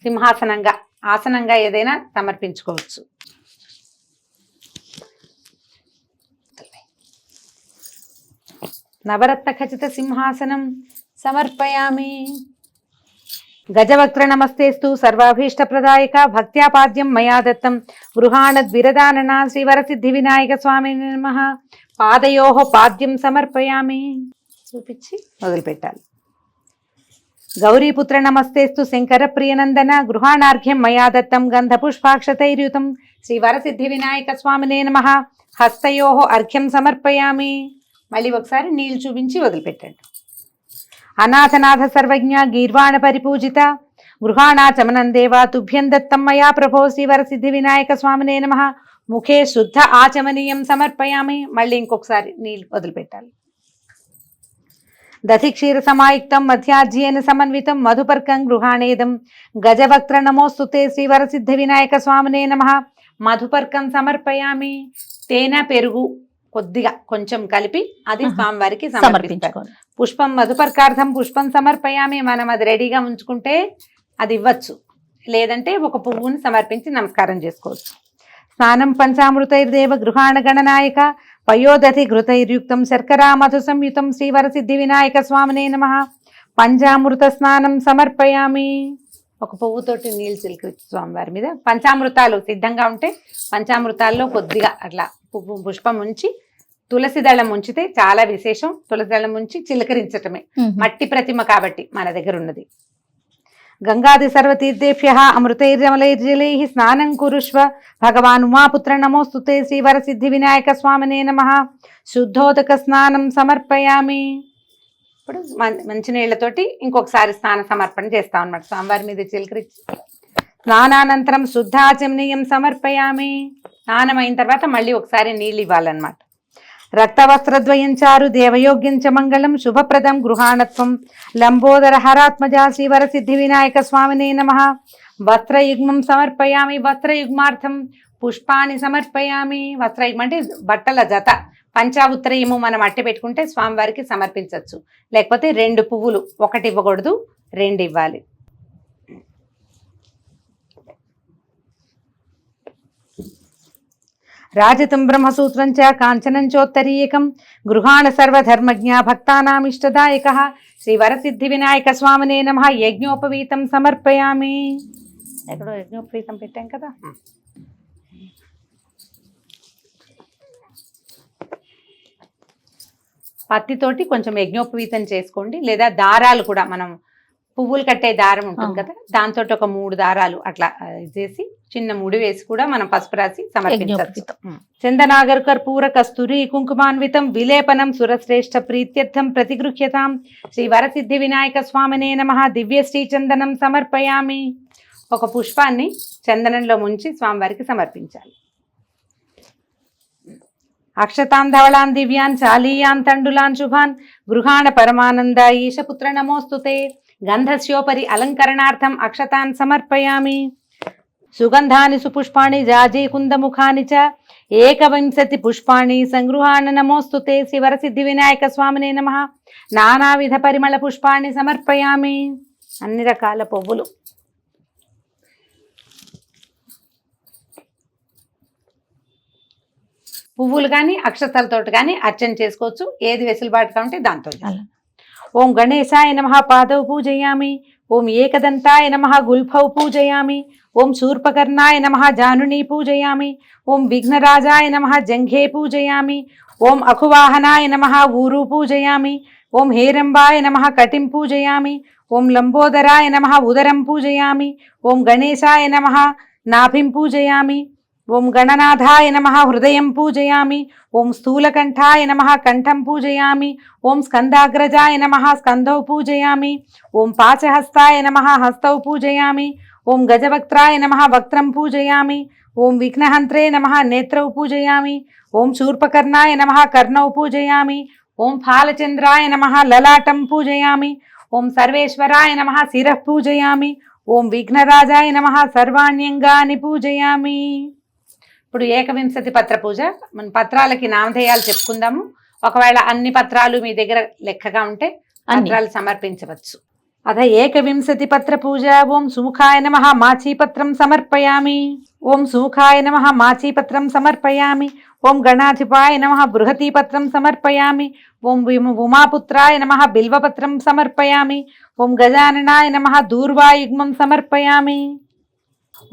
సింహాసనంగా, ఆసనంగా ఏదైనా సమర్పించుకోవచ్చు. నవరత్న ఖచిత సింహాసనం సమర్పయామి. గజవక్త్ర నమస్తేస్తు సర్వాభీష్టప్రదాయక భక్త్యాపాద్యం మయా దత్తం గృహాణద్విరదానన శ్రీ వరసిద్ధి వినాయక స్వామినే నమః. పాదయోః పాద్యం సమర్పయామి. చూపించి మొదలుపెట్టాలి. గౌరీపుత్ర నమస్తేస్తు శంకర ప్రియనందన గృహాణార్ఘ్యం మయా దత్తం గంధపుష్పాక్షతైర్యుతం శ్రీ వరసిద్ధి వినాయక స్వామినే నమః. హస్తయోః అర్ఘ్యం సమర్పయామి. మళ్ళీ ఒకసారి నీళ్లు చూపించి వదిలిపెట్టండి. అనాథనాథ సర్వజ్ఞ గీర్వాణ పరిపూజిత గృహాణాచమనం దేవా తుభ్యం దత్తం మయా ప్రభో శ్రీ వరసిద్ధి వినాయక స్వామినే నమః. ముఖే శుద్ధ ఆచమనీయం సమర్పయామి. మళ్ళీ ఇంకొకసారి నీళ్లు వదిలిపెట్టాలి. దధి క్షీర సమాయుక్తం మధ్యాజ్యేన సమన్వితం మధుపర్కం గృహాణేదం గజవక్త్ర నమోస్తుతే శ్రీ వరసిద్ధి వినాయక స్వామినే నమః. మధుపర్కం సమర్పయామి. తేనె పెరుగు కొద్దిగా కొంచెం కలిపి అది స్వామివారికి సమర్పించాలి. పుష్పం మధుపర్కార్థం పుష్పం సమర్పయామి. మనం అది రెడీగా ఉంచుకుంటే అది ఇవ్వచ్చు, లేదంటే ఒక పువ్వుని సమర్పించి నమస్కారం చేసుకోవచ్చు. స్నానం పంచామృతైర్దేవ గృహాణ గణనాయక పయోదధి ఘృతైర్యుక్తం శర్కరా మధు సంయుతం శ్రీ వరసిద్ధి వినాయక స్వామినే నమః. పంచామృత స్నానం సమర్పయామి. ఒక పువ్వుతోటి నీళ్ళు చిలికి స్వామివారి మీద పంచామృతాలు సిద్ధంగా ఉంటే పంచామృతాల్లో కొద్దిగా అట్లా పుష్పం ఉంచి తులసి దళం ఉంచితే చాలా విశేషం. తులసి దళం ఉంచి చిలకరించటమే. మట్టి ప్రతిమ కాబట్టి మన దగ్గర ఉన్నది. గంగాది సర్వతీర్థేభ్య అమృతైర్జలైర్జలై స్నానం కురుష్వ భగవాన్ ఉమాపుత్ర నమోస్తుతే శ్రీ వరసిద్ధి వినాయక స్వామినే నమః. శుద్ధోదక స్నానం సమర్పయామి. ఇప్పుడు మంచినీళ్లతోటి ఇంకొకసారి స్నాన సమర్పణ చేస్తాం అన్నమాట. స్వామివారి మీద చిలకరించి స్నానానంతరం శుద్ధాచమనీయం సమర్పయామి. స్నానం అయిన తర్వాత మళ్ళీ ఒకసారి నీళ్ళు ఇవ్వాలన్నమాట. రక్తవస్త్రద్వయం చారు దేవయోగ్యం చ మంగళం శుభప్రదం గృహాణత్వం లంబోదర హరాత్మజా శ్రీ వరసిద్ధి వినాయక స్వామినే నమః. వస్త్రయుగ్మం సమర్పయామి. వస్త్రయుగ్మార్థం పుష్పాన్ని సమర్పయామి. వస్త్రయుగ్మం అంటే బట్టల జత. పంచాఉత్తరయము మనం అట్టి పెట్టుకుంటే స్వామివారికి సమర్పించవచ్చు. లేకపోతే 2 పువ్వులు, ఒకటి ఇవ్వకూడదు, 2 ఇవ్వాలి. రాజతం బ్రహ్మసూత్రం చ కాంచనం చోత్తరీయకం గృహాణ సర్వధర్మజ్ఞ భక్తానామిష్టదాయక శ్రీ వరసిద్ధి వినాయక స్వామినే నమః. యజ్ఞోపవీతం సమర్పయామి. ఎక్కడో యజ్ఞోపవీతం పెట్టాం కదా. పత్తితోటి కొంచెం యజ్ఞోపవీతం చేసుకోండి, లేదా దారాలు కూడా మనం పువ్వులు కట్టే దారం ఉంటుంది కదా, దాంతో ఒక 3 దారాలు అట్లా చేసి చిన్న ముడి వేసి కూడా మనం పసుపు రాసి సమర్పించవచ్చు. చందనాగర్ కర్పూర కస్తూరి కుంకుమాన్వితం విలేపనం సురశ్రేష్ఠ ప్రీత్యర్థం ప్రతిగృహ్యతాం శ్రీ వరసిద్ధి వినాయక స్వామినే నమః దివ్య శ్రీ చందనం సమర్పయామి. ఒక పుష్పాన్ని చందనంలో ముంచి స్వామివారికి సమర్పించాలి. అక్షతాన్ ధవళాన్ దివ్యాన్ చాలీయాన్ తండులాన్ శుభాన్ గృహాణ పరమానంద ఈశపుత్ర నమోస్తుతే గంధస్యోపరి అలంకరణార్థం అక్షతాన్ సమర్పయామి. సుగంధాని సుపుష్పాణి జాజీ కుందముఖాని చ ఏకవింశతి పుష్పాణి సంగృహాణ నమోస్తుతే శివరసిద్ధి వినాయక స్వామినే నమః నానావిధ పరిమళ పుష్పాణి సమర్పయామి. అన్ని రకాల పువ్వులు పువ్వులు కానీ అక్షతలతో కానీ అర్చన చేసుకోవచ్చు. ఏది వెసులుబాటుగా ఉంటే దాంతో. ఓం గణేశాయ నమః పాదౌ పూజయామి. ఓం ఏకదంతాయ నమః గుల్ఫౌ పూజయామి. ఓం శూర్పకర్ణాయ నమః జానుని పూజయామి. ఓం విఘ్నరాజాయ నమః జంఘే పూజయామి. ఓం అఖువాహనాయ నమః ఊరు పూజయామి. ఓం హేరంబాయ నమః కటిం పూజయామి. ఓం లంబోదరాయ నమః ఉదరం పూజయామి. ఓం గణేశాయ నమః నాభిం పూజయామి. ఓం గణనాథాయ నమః హృదయం పూజయామి. ఓం స్థూలకంఠాయ నమః కంఠం పూజయామి. ఓం స్కందాగ్రజాయ నమః స్కంధౌ పూజయామి. ఓం పాశహస్తాయ నమః హస్తౌ పూజయామి. ఓం గజవక్త్రాయ నమః వక్త్రం పూజయామి. ఓం విఘ్నహంత్రే నమః నేత్రౌ పూజయామి. ఓం శూర్పకర్ణాయ నమః కర్ణౌ పూజయామి. ఓం ఫాలచంద్రాయ నమః లలాటం పూజయామి. ఓం సర్వేశ్వరాయ నమః శిరః పూజయామి. ఓం విఘ్నరాజాయ నమః సర్వాణ్యంగాని పూజయామి. ఇప్పుడు ఏకవింశతి పత్ర పూజ. మన పత్రాలకి నామధేయాలు చెప్పుకుందాము. ఒకవేళ అన్ని పత్రాలు మీ దగ్గర లెక్కగా ఉంటే పత్రాలు సమర్పించవచ్చు. అథ ఏకవింశతి పత్ర పూజ. ఓం సుముఖాయ నమః మాచీపత్రం సమర్పయామి. ఓం సుముఖాయ నమః మాచీపత్రం సమర్పయామి. ఓం గణాధిపాయ నమః బృహతీపత్రం సమర్పయామి. ఓం ఉమాపుత్రాయ నమః బిల్వపత్రం సమర్పయామి. ఓం గజాననాయ నమః దూర్వాయుగ్మం సమర్పయామి.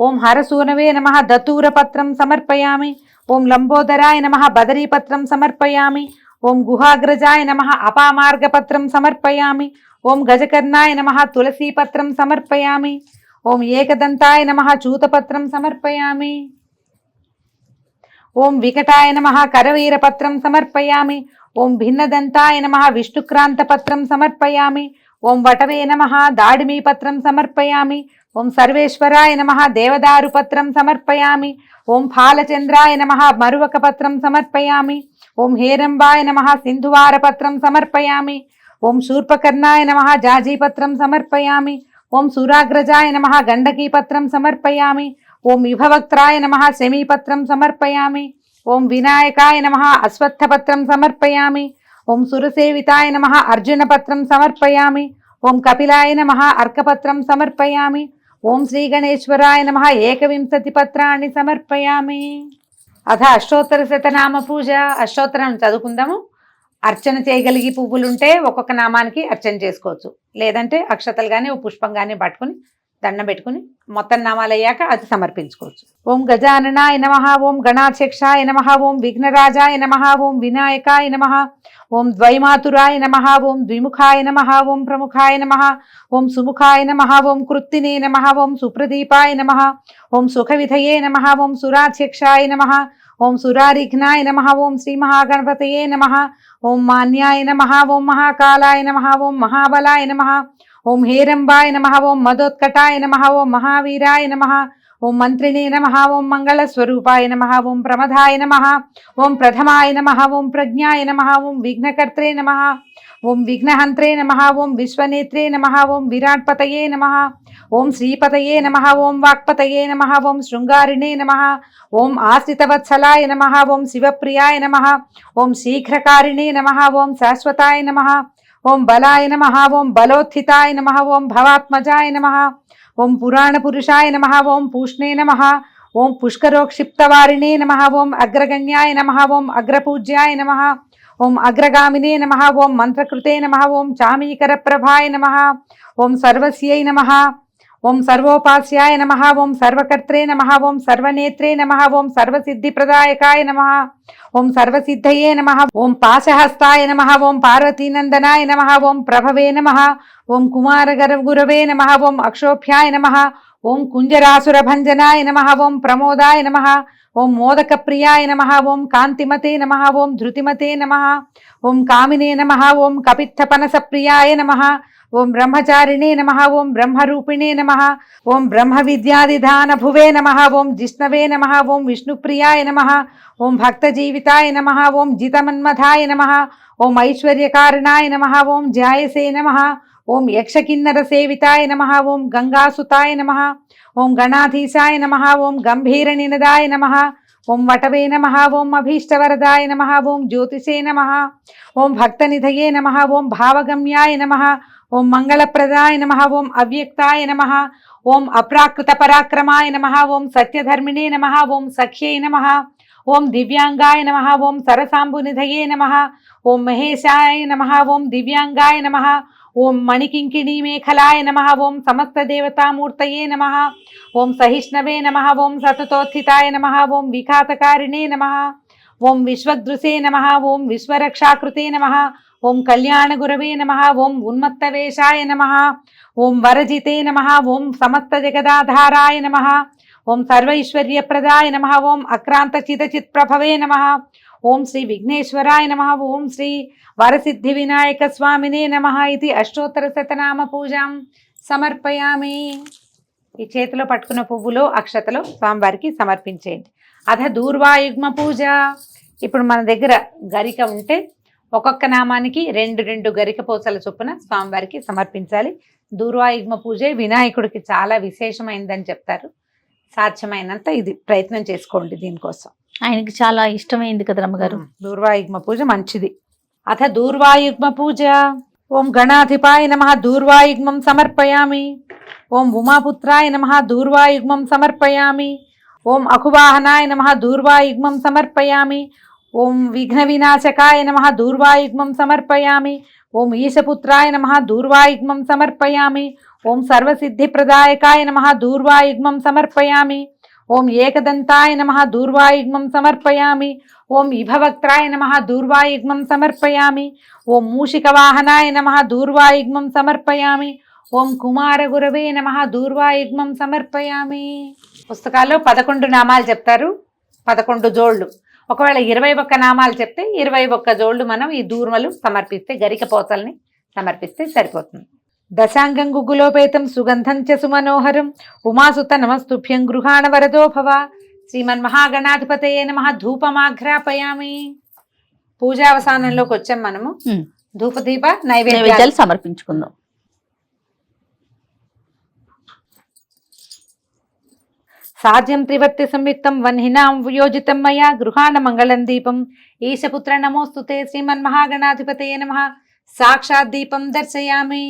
ఓం హరసూనవే నమః దతూరపత్రం సమర్పయామి. ఓం లంబోదరాయ నమః బదరీపత్రం సమర్పయామి. ఓం గుహాగ్రజాయ నమః అపామార్గపత్రం సమర్పయామి. ఓం గజకర్ణాయ నమః తులసీపత్రం సమర్పయామి. ఓం ఏకదంతాయ నమః చూతపత్రం సమర్పయామి. ఓం వికటాయ నమః కరవీరపత్రం సమర్పయామి. ఓం భిన్నదంతాయ నమః విష్ణుక్రాంతపత్రం సమర్పయామి. ఓం వటవే నమః దాడిమీపత్రం సమర్పయామి. ఓం సర్వేశ్వరాయ నమః దేవదారుపత్రం సమర్పయామి. ఓం ఫాలచంద్రాయ నమః మరువకపత్రం సమర్పయామి. ఓం హేరంబాయ నమః సింధువారపత్రం సమర్పయామి. ఓం శూర్పకర్ణాయ నమః జాజీపత్రం సమర్పయామి. ఓం సురాగ్రజాయ నమః గండకీపత్రం సమర్పయామి. ఓం విభవక్త్రాయ నమః శమీపత్రం సమర్పయామి. ఓం వినాయకాయ నమః అశ్వత్థపత్రం సమర్పయామి. ఓం సురసేవితాయ నమః అర్జునపత్రం సమర్పయామి. ఓం కపిలాయ నమః అర్కపత్రం సమర్పయామి. ఓం శ్రీ గణేశ్వరాయ నమః ఏకవింశతి పత్రాన్ని సమర్పయామి. అథ అష్టోత్తర శతనామ పూజ. అష్టోత్తరం చదువుకుందాము. అర్చన చేయగలిగి పువ్వులుంటే ఒక్కొక్క నామానికి అర్చన చేసుకోవచ్చు. లేదంటే అక్షతలు కానీ ఓ పుష్పం కానీ పట్టుకుని దండం పెట్టుకుని మొత్తం నామాలు అయ్యాక అది సమర్పించుకోవచ్చు. ఓం గజాననాయ నమః. ఓం గణాధ్యక్షాయ నమః. ఓం విఘ్నరాజాయ నమః. ఓం వినాయకాయ నమః. ఓం ద్వైమాతురాయ నమః. ఓం ద్విముఖాయ నమః. ఓం ప్రముఖాయ నమః. ఓం సుముఖాయ నమః. ఓం కృత్తినే నమః. ఓం సుప్రదీపాయ నమః. ఓం సుఖవిధయే నమః. ఓం సురాధ్యక్షాయ నమః. ఓం సురారిఘ్నాయ నమః. ఓం శ్రీ మహాగణపతయే నమః. ఓం మాన్యాయ నమః. ఓం మహాకాలాయ నమః. ఓం మహాబలాయ నమః. ఓం హేరంబాయ నమః. ఓం మదోత్కటాయ నమః. ఓం మహావీరాయ నమః. ఓం మంత్రిణే నమః. ఓం మంగళస్వరూపాయ నమః. ఓం ప్రమదాయ నమః. ఓం ప్రథమాయ నమః. ఓం ప్రజ్ఞాయ నమః. ఓం విఘ్నకర్త్రే నమః. ఓం విఘ్నహంత్రే నమః. ఓం విశ్వనేత్రే నమః. ఓం విరాట్పతయే నమః. ఓం శ్రీపతయే నమః. ఓం వాక్పతయే నమః. ఓం శృంగారిణే నమః. ఓం ఆశ్రితవత్సలాయ నమః. ఓం శివప్రియాయ నమః. ఓం శీఘ్రకారిణే నమః. ఓం శాశ్వతాయ నమః. ఓం బలాయ నమః. ఓం బలోత్థితాయ నమః. ఓం భవాత్మజాయ నమః. ఓం పురాణపురుషాయ నమః. ఓం పూష్ణే నమః. ఓం పుష్కరోక్షిప్తవారిణే నమః. ఓం అగ్రగణ్యాయ నమః. ఓం అగ్రపూజ్యాయ నమః. ఓం అగ్రగామినే నమః. ఓం మంత్రకృతే నమః. ఓం చామీకరప్రభాయ నమః. ఓం సర్వస్యై నమః. ఓం సర్వోపాస్యాయ నమః. ఓం సర్వకర్త్రే నమః. ఓం సర్వనేత్రే నమః. ఓం సర్వసిద్ధిప్రదాయకాయ నమః. ఓం సర్వసిద్ధయే నమః. ఓం పాశహస్తాయ నమః. ఓం పార్వతీనందనాయ నమః. ఓం ప్రభవే నమః. ఓం కుమారగురవే నమః. ఓం అక్షోభ్యాయ నమః. ఓం కుంజరాసురభంజనాయ నమః. ఓం ప్రమోదాయ నమః. ఓం మోదకప్రియాయ నమః. ఓం కాంతిమతే నమః. ఓం ధృతిమతే నమః. ఓం కామినే నమః. ఓం కపిత్తపనసప్రియాయ నమః. ఓం బ్రహ్మచారిణే నమః. ఓం బ్రహ్మరూపిణే నమః. ఓం బ్రహ్మ విద్యాదిధాన భువే నమః. ఓం జిష్ణవే నమః. ఓం విష్ణుప్రియాయ నమః. ఓం భక్తజీవితాయ నమః. ఓం జితమన్మథాయ నమః. ఓం ఐశ్వర్యకారణాయ నమః. ఓం జాయసే నమః. ఓం యక్షకిన్నర సేవితాయ నమః. ఓం గంగాసుతాయ నమః. ఓం గణాధీశాయ నమః. ఓం గంభీర నినదాయ నమః. ఓం వటవే నమః. ఓం అభీష్టవరదాయ నమః. ఓం జ్యోతిషే నమః. ఓం భక్తనిధయే నమః. ఓం భావగమ్యాయ నమః. ఓం మంగళప్రదాయ నమః. ఓం అవ్యక్తాయ నమః. ఓం అప్రాకృత పరాక్రమాయ నమః. ఓం సత్యధర్మిణే నమః. ఓం సఖ్యై నమః. ఓం దివ్యాంగాయ నమః. ఓం సరసాంబునిధయే నమః. ఓం మహేశాయ నమః. ఓం దివ్యాంగాయ నమః. ఓం మణికింకిణీ మేఖలాయ నమః. ఓం సమస్త దేవతామూర్తయే నమః. ఓం సహిష్ణవే నమః. ఓం సతతోత్థితాయ నమః. ఓం విఘాతకారిణే నమః. ఓం విశ్వదృశే నమః. ఓం విశ్వరక్షాకృతే నమః. ఓం కళ్యాణగురవే నమః. ఓం ఉన్మత్తవేషాయ నమః. ఓం వరజితే నమః. ఓం సమస్త జగదాధారాయ నమః. ఓం సర్వైశ్వర్యప్రదాయ నమః. ఓం అక్రాంత చితచిత్ప్రభవే నమః. ఓం శ్రీ విఘ్నేశ్వరాయ నమః. ఓం శ్రీ వరసిద్ధి వినాయక స్వామినే నమః. ఇది అష్టోత్తర శతనామ పూజాం సమర్పయామి. ఈ చేతిలో పట్టుకున్న పువ్వులో అక్షతలో స్వామివారికి సమర్పించేయండి. అథ దూర్వాయుగ్మ పూజ. ఇప్పుడు మన దగ్గర గరిక ఉంటే ఒక్కొక్క నామానికి రెండు గరిక పూసల చొప్పున స్వామివారికి సమర్పించాలి. దూర్వాయుగ్మ పూజే వినాయకుడికి చాలా విశేషమైందని చెప్తారు. సాధ్యమైనంత ఇది ప్రయత్నం చేసుకోండి. దీనికోసం ఆయనకి చాలా ఇష్టమైంది కదా రమ్మగారు. దూర్వాయుగ్మ పూజ మంచిది. అథ దూర్వాయుగ్మ పూజ. ఓం గణాధిపాయ నమః. దూర్వాయుగ్మం సమర్పయామి. ఓం ఉమాపుత్రాయ నమః. దూర్వాయుగ్మం సమర్పయామి. ఓం అఖువాహనాయ నమః. దూర్వాయుగ్మం సమర్పయామి. ఓం విఘ్న వినాశకాయ నమః. దూర్వాయుగ్మం సమర్పయామి. ఓం ఈశపుత్రాయ నమః. దూర్వాయుగ్మం సమర్పయామి. ఓం సర్వసిద్ధిప్రదాయకాయ నమః. దూర్వాయుగ్మం సమర్పయామి. ఓం ఏకదంతాయ నమః. దూర్వాయుగ్మం సమర్పయామి. ఓం ఇభవక్త్రాయ నమః. దూర్వాయుగ్మం సమర్పయామి. ఓం మూషికవాహనాయ నమః. దూర్వాయుగ్మం సమర్పయామి. ఓం కుమారగురవే నమః. దూర్వాయుగ్మం సమర్పయామి. పుస్తకాల్లో 11 నామాలు చెప్తారు, 11 జోళ్ళు. ఒకవేళ 21 నామాలు చెప్తే 21 జోళ్ళు మనం ఈ దూర్మలు సమర్పిస్తే, గరిక పోతల్ని సమర్పిస్తే సరిపోతుంది. దశాంగం గుగులోపేతం సుగంధం చ సుమనోహరం ఉమాసుత నమస్తుభ్యం గృహాణ వరదో భవ. శ్రీమన్మహాగణాధిపతయే నమః. ధూపమాఘ్రాపయామి. పూజావసానంలోకి వచ్చాం మనము. ధూపదీప నైవేద్యాలు సమర్పించుకుందాం. సాధ్యం త్రివర్తి సంయుక్తం వన్హినాం యోజితం మయా గృహాణ మంగళం దీపం. ఈశపుత్ర నమోస్తుతే. శ్రీమన్మహాగణాధిపతయే నమః. సాక్షాత్ దీపం దర్శయామి.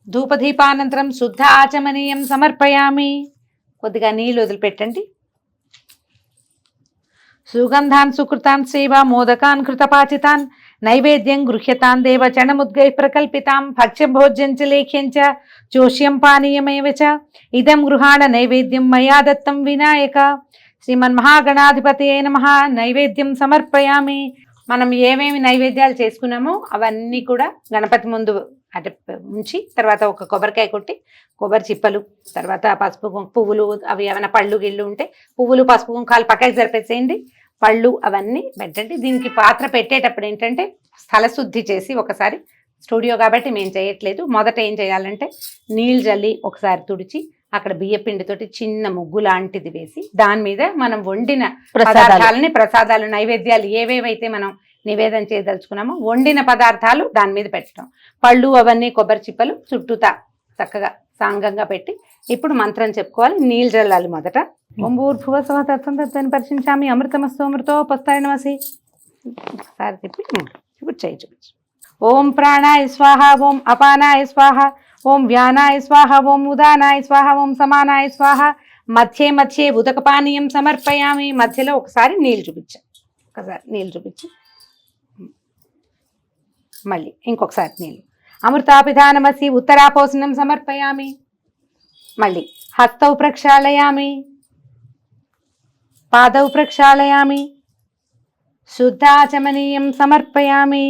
ధూపదీపానంతరం శుద్ధ ఆచమనీయం సమర్పయామి. కొద్దిగా నీళ్ళు వదిలిపెట్టండి. సుగంధాన్ సుకృతాన్ సేవ మోదకాన్ కృతపాచితాన్ నైవేద్యం గృహ్యతాన్ దేవ చణముద్గై ప్రకల్పితాం భక్ష్యభోజ్యం చ లేఖ్యం చ చోష్యం పానీయమేవ చ ఇదం గృహాణ నైవేద్యం మయా దత్తం వినాయక. శ్రీమన్మహాగణాధిపతయే నమః. నైవేద్యం సమర్పయామి. మనం ఏమేమి నైవేద్యాలు చేసుకున్నామో అవన్నీ కూడా గణపతి ముందు అంటే ఉంచి, తర్వాత ఒక కొబ్బరికాయ కొట్టి కొబ్బరి చిప్పలు, తర్వాత పసుపు పువ్వులు, అవి ఏమైనా పళ్ళు గిళ్ళు ఉంటే పువ్వులు పసుపు కుంకాలు పక్కకి జరిపేసేయండి. పళ్ళు అవన్నీ పెట్టండి. దీనికి పాత్ర పెట్టేటప్పుడు ఏంటంటే స్థలశుద్ధి చేసి, ఒకసారి స్టూడియో కాబట్టి మేము చేయట్లేదు, మొదట ఏం చేయాలంటే నీళ్ళు జల్లి ఒకసారి తుడిచి అక్కడ బియ్యపిండితోటి చిన్న ముగ్గు లాంటిది వేసి దాని మీద మనం వండిన పదార్థాలని, ప్రసాదాలు, నైవేద్యాలు ఏవేవైతే మనం నివేదన చేయదలుచుకున్నామో వండిన పదార్థాలు దాని మీద పెట్టడం. పళ్ళు అవన్నీ కొబ్బరి చిప్పలు చుట్టూతా చక్కగా సాంగంగా పెట్టి ఇప్పుడు మంత్రం చెప్పుకోవాలి. నీళ్ళు జల్లాలి మొదట. ఓం భూర్భువ స్వః తత్సంతత్వం పరిశించామి అమృతమస్తు అమృతోపస్తాయ నమసి. ఒకసారి చెప్పి ఇప్పుడు చూపించు. ఓం ప్రాణాయ స్వాహ. ఓం అపానాయ స్వాహ. ఓం వ్యానాయ స్వాహ. ఓం ఉదానాయ స్వాహ. ఓం సమానాయ స్వాహ. మధ్యే మధ్యే ఉదకపానీయం సమర్పయామి. మధ్యలో ఒకసారి నీళ్ళు చూపించాం. ఒకసారి నీళ్ళు చూపించి మళ్ళీ ఇంకొకసారి నీళ్ళు. అమృతాపిధానమసి ఉత్తరాపోసనం సమర్పయామి. మళ్ళీ హస్తౌ ప్రక్షాళయామి, పాదౌ ప్రక్షాళయామి, శుద్ధాచమనీయం సమర్పయామి.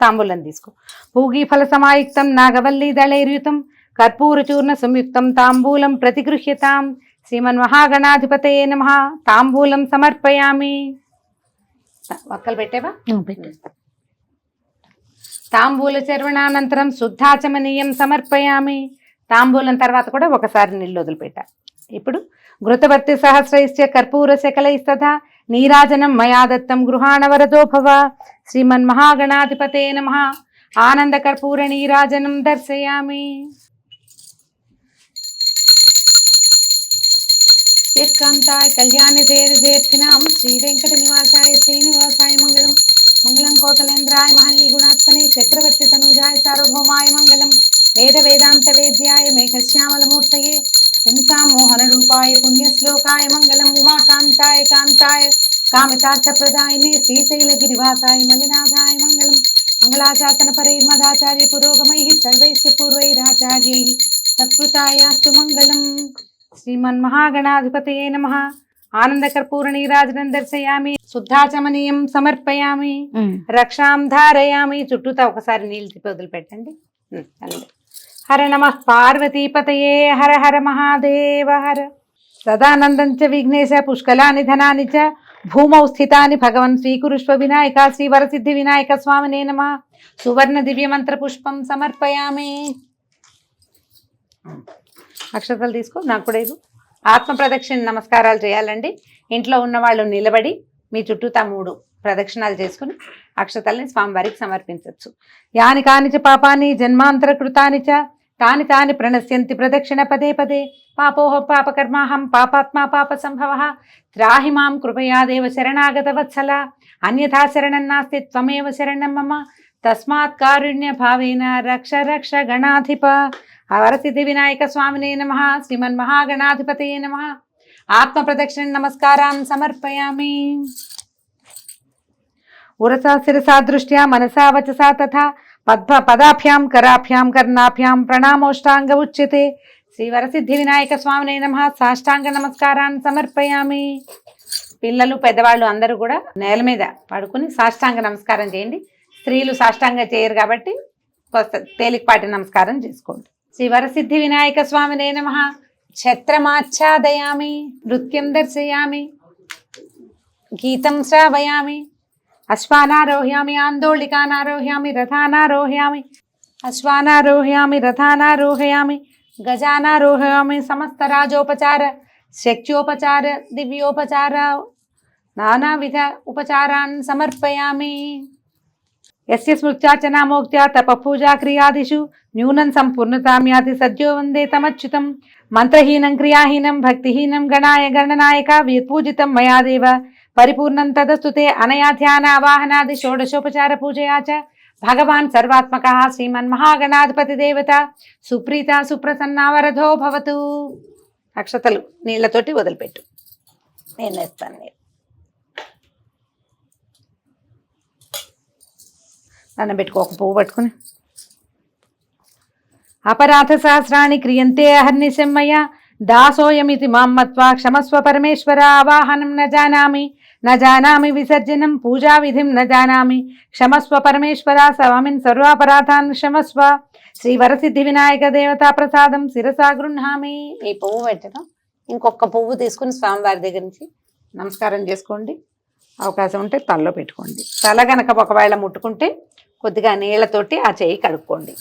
తాంబూలం తీసుకో. పూగీఫల సమాయుక్తం నాగవల్లీ దళైర్యుతం కర్పూరచూర్ణ సంయుక్తం తాంబూలం ప్రతిగృహ్యతాం. శ్రీమన్మహాగణాధిపతయే నమః. తాంబూలం సమర్పయామి. ఒక్కలు పెట్టేవా? తాంబూల చర్వణానంతరం శుద్ధాచమనీయం సమర్పయామి. తాంబూలం తర్వాత కూడా ఒకసారి నీళ్ళు వదిలిపెట్టా. ఇప్పుడు ఘృతవర్తి సహస్రైశ్చ కర్పూర శకలైస్తథా నీరాజనం మయా దత్తం గృహాణవరదో భవ. శ్రీమన్మహాగణాధిపతే నమః. ఆనంద కర్పూర నీరాజనం దర్శయామి. ఏకాంతాయ కళ్యాణిదేర్ధినాం శ్రీ వెంకట నివాసాయ శ్రీనివాసాయ మంగళం. మంగళం కోసలేంద్రాయ మహనీయ గుణాత్మనే చక్రవర్తి తనూజాయ సార్వభౌమాయ మంగళం. వేద వేదాంత వేద్యాయ మేఘశ్యామలమూర్తయే పుంసాం మోహన రూపాయ పుణ్యశ్లోకాయ మంగళం. ఉమాకాంతాయ కాంతాయ కామితార్థప్రదాయినే శ్రీశైలగిరివాసాయ మలినాథాయ మంగళం. మంగళాశాసన పరైర్మదాచార్య పురోగమైః సర్వైశ్చ పూర్వైరాచార్యైః తత్కృతాయాస్తు మంగళం. శ్రీమన్మహాగణాధిపతయే నమః. ఆనంద కర్పూర నీరాజనం దర్శయామి. శుద్ధాచమనీయం సమర్పయామి. రక్షాం ధారయామి. చుట్టూతా ఒకసారి నీళ్ళు తిప్పి వదిలిపెట్టండి. హర నమః పార్వతీపతయే హర హర మహాదేవ హర. సదానందం చ విఘ్నేశ పుష్కలాని ధనాని చ భూమౌ స్థితాని భగవన్ స్వీకురుష్వ వినాయక. శ్రీ వరసిద్ధి వినాయక స్వామినే నమః. సువర్ణ దివ్య మంత్ర పుష్పం సమర్పయామి. అక్షతలు తీసుకో. నాకు కూడా ఇది ఆత్మ ప్రదక్షిణ నమస్కారాలు చేయాలండి. ఇంట్లో ఉన్న వాళ్ళు నిలబడి మీ చుట్టూతా 3 ప్రదక్షిణాలు చేసుకుని అక్షతల్ని స్వామివారికి సమర్పించవచ్చు. యాని కానిచ పాపాని జన్మాంతర కృతాని చ తాని తాని ప్రణశ్యంతి ప్రదక్షిణ పదే పదే. పాపోహ పాపకర్మాహం పాపాత్మా పాప సంభవ. త్రాహి మాం కృపయా దేవ శరణాగత వత్సల. అన్యథా శరణం నాస్తి త్వమేవ శరణం మమ. తస్మాత్ కారుణ్య భావేన రక్ష రక్ష గణాధిప. వరసిద్ధి వినాయక స్వామినే నమః. శ్రీమన్మహాగణాధిపతయే నమః. ఆత్మ ప్రదక్షిణ నమస్కారాన్ సమర్పయామి. ఉరసా శిరసా దృష్ట్యా మనసా వచసా తథా పదాభ్యాం కరాభ్యాం కర్ణాభ్యాం ప్రణామోష్టాంగ ఉచ్యతే. శ్రీ వరసిద్ధి వినాయక స్వామినే నమః. సాష్టాంగ నమస్కారాన్ని సమర్పయామి. పిల్లలు పెద్దవాళ్ళు అందరూ కూడా నేల మీద పడుకుని సాష్టాంగ నమస్కారం చేయండి. స్త్రీలు సాష్టాంగ చేయరు కాబట్టి తేలికపాటి నమస్కారం చేసుకోండి. శ్రీ వరసిద్ధి వినాయక స్వామినే నమః. ఛత్రమాచ్ఛాదయామి. నృత్యం దర్శయామి. గీతం శ్రావయామి. అశ్వానారోహ్యామి. ఆందోళికానారోహ్యామి. రథానారోహ్యామి. అశ్వానారోహ్యామి. రథానారోహయామి. గజానారోహయామి. సమస్త రాజోపచార శక్త్యోపచార దివ్యోపచార నానావిధ ఉపచారాన్ సమర్పయామి. యస్య స్మృత్యార్చనా మోక్త్యా తపపూజా క్రియాదిషు న్యూనం సంపూర్ణతాం యాతి సద్యో వందే తమచ్యుతం. మంత్రహీనం క్రియాహీనం భక్తిహీనం గణాయ గణనాయక విపూజితం మయా దేవ పరిపూర్ణం తదస్తుతే. అనయా ధ్యాన ఆవాహనాది షోడశోపచార పూజయా చ భగవాన్ సర్వాత్మకః శ్రీమన్మహాగణాధిపతి దేవత సుప్రీత సుప్రసన్నా వరదో భవతు. అక్షతలు నీళ్లతోటి వదిలిపెట్టు. నేను వేస్తాను నీళ్ళు. దండం పెట్టుకో. ఒక పువ్వు పట్టుకుని. అపరాధ సహస్రాణి క్రియంతే అహర్నిశం మయా దాసోయమితి మాం మత్వా క్షమస్వ పరమేశ్వర. ఆవాహనం న జానామి విసర్జనం పూజా విధిం న జానామి క్షమస్వ పరమేశ్వర. స్వామిన్ సర్వాపరాధాన్ క్షమస్వ. శ్రీ వరసిద్ధి వినాయక దేవతా ప్రసాదం శిరసా గృహామి. ఈ పువ్వు పెట్టడం ఇంకొక పువ్వు తీసుకుని స్వామివారి దగ్గర నుంచి నమస్కారం చేసుకోండి. అవకాశం ఉంటే తలలో పెట్టుకోండి. తల గనక ఒకవేళ ముట్టుకుంటే కొద్దిగా నీళ్లతోటి ఆ చెయ్యి కడుక్కోండి.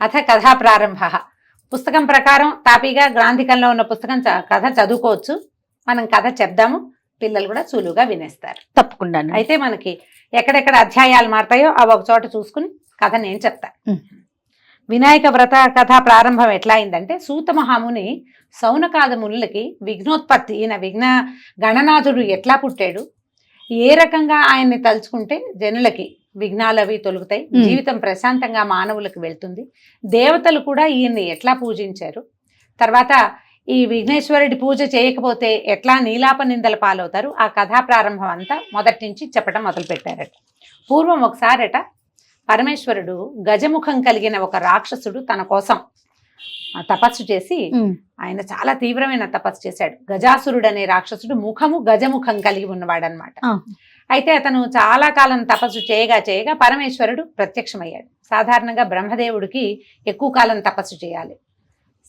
అథ కథా ప్రారంభ. పుస్తకం ప్రకారం తాపీగా గ్రాంధికంలో ఉన్న పుస్తకం కథ చదువుకోవచ్చు. మనం కథ చెప్దాము. పిల్లలు కూడా సులువుగా వినేస్తారు. తప్పకుండా. అయితే మనకి ఎక్కడెక్కడ అధ్యాయాలు మారుతాయో అవి ఒక చోట చూసుకుని కథ నేను చెప్తా. వినాయక వ్రత కథ ప్రారంభం ఎట్లా అయిందంటే, సూత మహాముని సౌనకాద మునులకి విఘ్నోత్పత్తి, ఈయన విఘ్న గణనాథుడు ఎట్లా పుట్టాడు, ఏ రకంగా ఆయన్ని తలుచుకుంటే జనులకి విఘ్నాలు అవి తొలుగుతాయి, జీవితం ప్రశాంతంగా మానవులకు వెళ్తుంది, దేవతలు కూడా ఈయన్ని ఎట్లా పూజించారు, తర్వాత ఈ విఘ్నేశ్వరుడి పూజ చేయకపోతే ఎట్లా నీలాప నిందల పాలవుతారు, ఆ కథా ప్రారంభం అంతా మొదటి నుంచి చెప్పడం మొదలుపెట్టారట. పూర్వం ఒకసారట పరమేశ్వరుడు గజముఖం కలిగిన ఒక రాక్షసుడు తన కోసం తపస్సు చేసి, ఆయన చాలా తీవ్రమైన తపస్సు చేశాడు. గజాసురుడు అనే రాక్షసుడు ముఖము గజముఖం కలిగి ఉన్నవాడనమాట. అయితే అతను చాలా కాలం తపస్సు చేయగా చేయగా పరమేశ్వరుడు ప్రత్యక్షమయ్యాడు. సాధారణంగా బ్రహ్మదేవుడికి ఎక్కువ కాలం తపస్సు చేయాలి,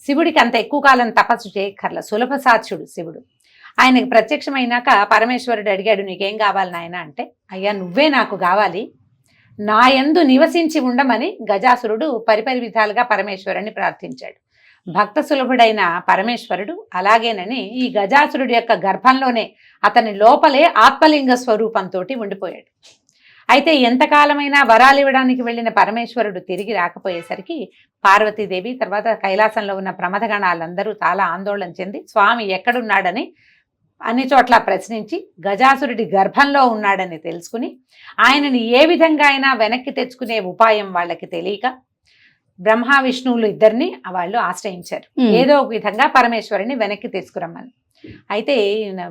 శివుడికి అంత ఎక్కువ కాలం తపస్సు చేయక్కర్ల, సులభ సాధ్యుడు శివుడు. ఆయనకి ప్రత్యక్షమైనాక పరమేశ్వరుడు అడిగాడు, నీకేం కావాలి నాయన అంటే, అయ్యా నువ్వే నాకు కావాలి, నా యందు నివసించి ఉండమని గజాసురుడు పరిపరి విధాలుగా పరమేశ్వరుని ప్రార్థించాడు. భక్త సులభుడైన పరమేశ్వరుడు అలాగేనని ఈ గజాసురుడి యొక్క గర్భంలోనే అతని లోపలే ఆత్మలింగ స్వరూపంతో ఉండిపోయాడు. అయితే ఎంతకాలమైనా వరాలు ఇవ్వడానికి వెళ్ళిన పరమేశ్వరుడు తిరిగి రాకపోయేసరికి పార్వతీదేవి తర్వాత కైలాసంలో ఉన్న ప్రమథగణాలందరూ చాలా ఆందోళన చెంది స్వామి ఎక్కడున్నాడని అన్ని చోట్ల ప్రశ్నించి గజాసురుడి గర్భంలో ఉన్నాడని తెలుసుకుని ఆయనని ఏ విధంగా అయినా వెనక్కి తెచ్చుకునే ఉపాయం వాళ్ళకి తెలియక బ్రహ్మ విష్ణువులు ఇద్దరిని వాళ్ళు ఆశ్రయించారు. ఏదో ఒక విధంగా పరమేశ్వరుని వెనక్కి తీసుకురమ్మని. అయితే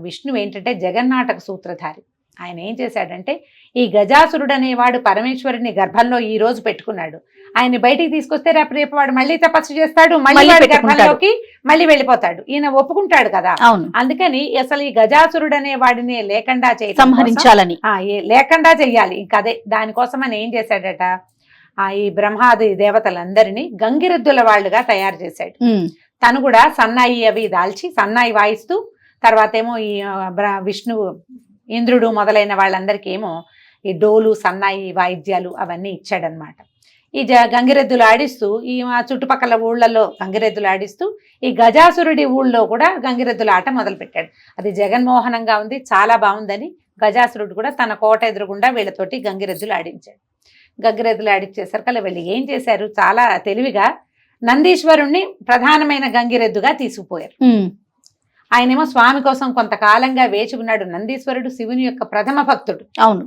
విష్ణువు ఏంటంటే జగన్నాటక సూత్రధారి. ఆయన ఏం చేశాడంటే, ఈ గజాసురుడు అనేవాడు పరమేశ్వరుని గర్భంలో ఈ రోజు పెట్టుకున్నాడు, ఆయన బయటికి తీసుకొస్తే రేపు వాడు మళ్ళీ తపస్సు చేస్తాడు, మళ్ళీ గర్భంలోకి మళ్ళీ వెళ్ళిపోతాడు, ఈయన ఒప్పుకుంటాడు కదా. అందుకని అసలు ఈ గజాసురుడు అనే వాడిని లేకుండా సంహరించాలని, లేకుండా చెయ్యాలి. ఇంకా అదే దానికోసమని ఏం చేశాడట, ఈ బ్రహ్మాది దేవతలందరినీ గంగిరెద్దుల వాళ్ళుగా తయారు చేశాడు. తను కూడా సన్నాయి అవి దాల్చి సన్నాయి వాయిస్తూ, తర్వాత ఏమో ఈ విష్ణువు ఇంద్రుడు మొదలైన వాళ్ళందరికీ ఏమో ఈ డోలు సన్నాయి వాయిద్యాలు అవన్నీ ఇచ్చాడనమాట. ఈ గంగిరెద్దులు ఆడిస్తూ ఈ చుట్టుపక్కల ఊళ్ళల్లో గంగిరెద్దులు ఆడిస్తూ ఈ గజాసురుడి ఊళ్ళో కూడా గంగిరెద్దుల ఆట మొదలుపెట్టాడు. అది జగన్మోహనంగా ఉంది, చాలా బాగుందని గజాసురుడు కూడా తన కోట ఎదురుగుండా వీళ్ళతోటి గంగిరెద్దులు ఆడించాడు. గంగిరెద్దులు ఆడిచ్చేసరికి వీళ్ళు ఏం చేశారు, చాలా తెలివిగా నందీశ్వరుణ్ణి ప్రధానమైన గంగిరెద్దుగా తీసుకుపోయారు. ఆయనేమో స్వామి కోసం కొంతకాలంగా వేచి ఉన్నాడు. నందీశ్వరుడు శివుని యొక్క ప్రథమ భక్తుడు. అవును,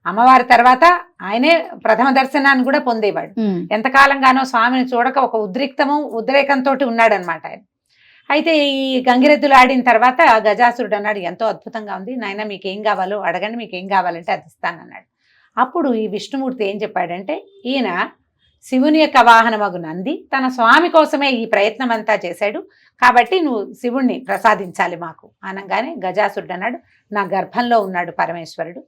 అమ్మవారి తర్వాత ఆయనే ప్రథమ దర్శనాన్ని కూడా పొందేవాడు. ఎంతకాలంగానో స్వామిని చూడక ఒక ఉద్రేకంతో ఉన్నాడనమాట ఆయన. అయితే ఈ గంగిరెద్దులు ఆడిన తర్వాత గజాసురుడు అన్నాడు, ఎంతో అద్భుతంగా ఉంది నాయన, మీకేం కావాలో అడగండి, మీకేం కావాలంటే అది ఇస్తానన్నాడు. అప్పుడు ఈ విష్ణుమూర్తి ఏం చెప్పాడంటే, ఈయన శివుని యొక్క వాహనమగు నంది తన స్వామి కోసమే ఈ ప్రయత్నం అంతా చేశాడు, కాబట్టి నువ్వు శివుణ్ణి ప్రసాదించాలి మాకు అనగానే గజాసురుడు అన్నాడు, నా గర్భంలో ఉన్నాడు పరమేశ్వరుడు,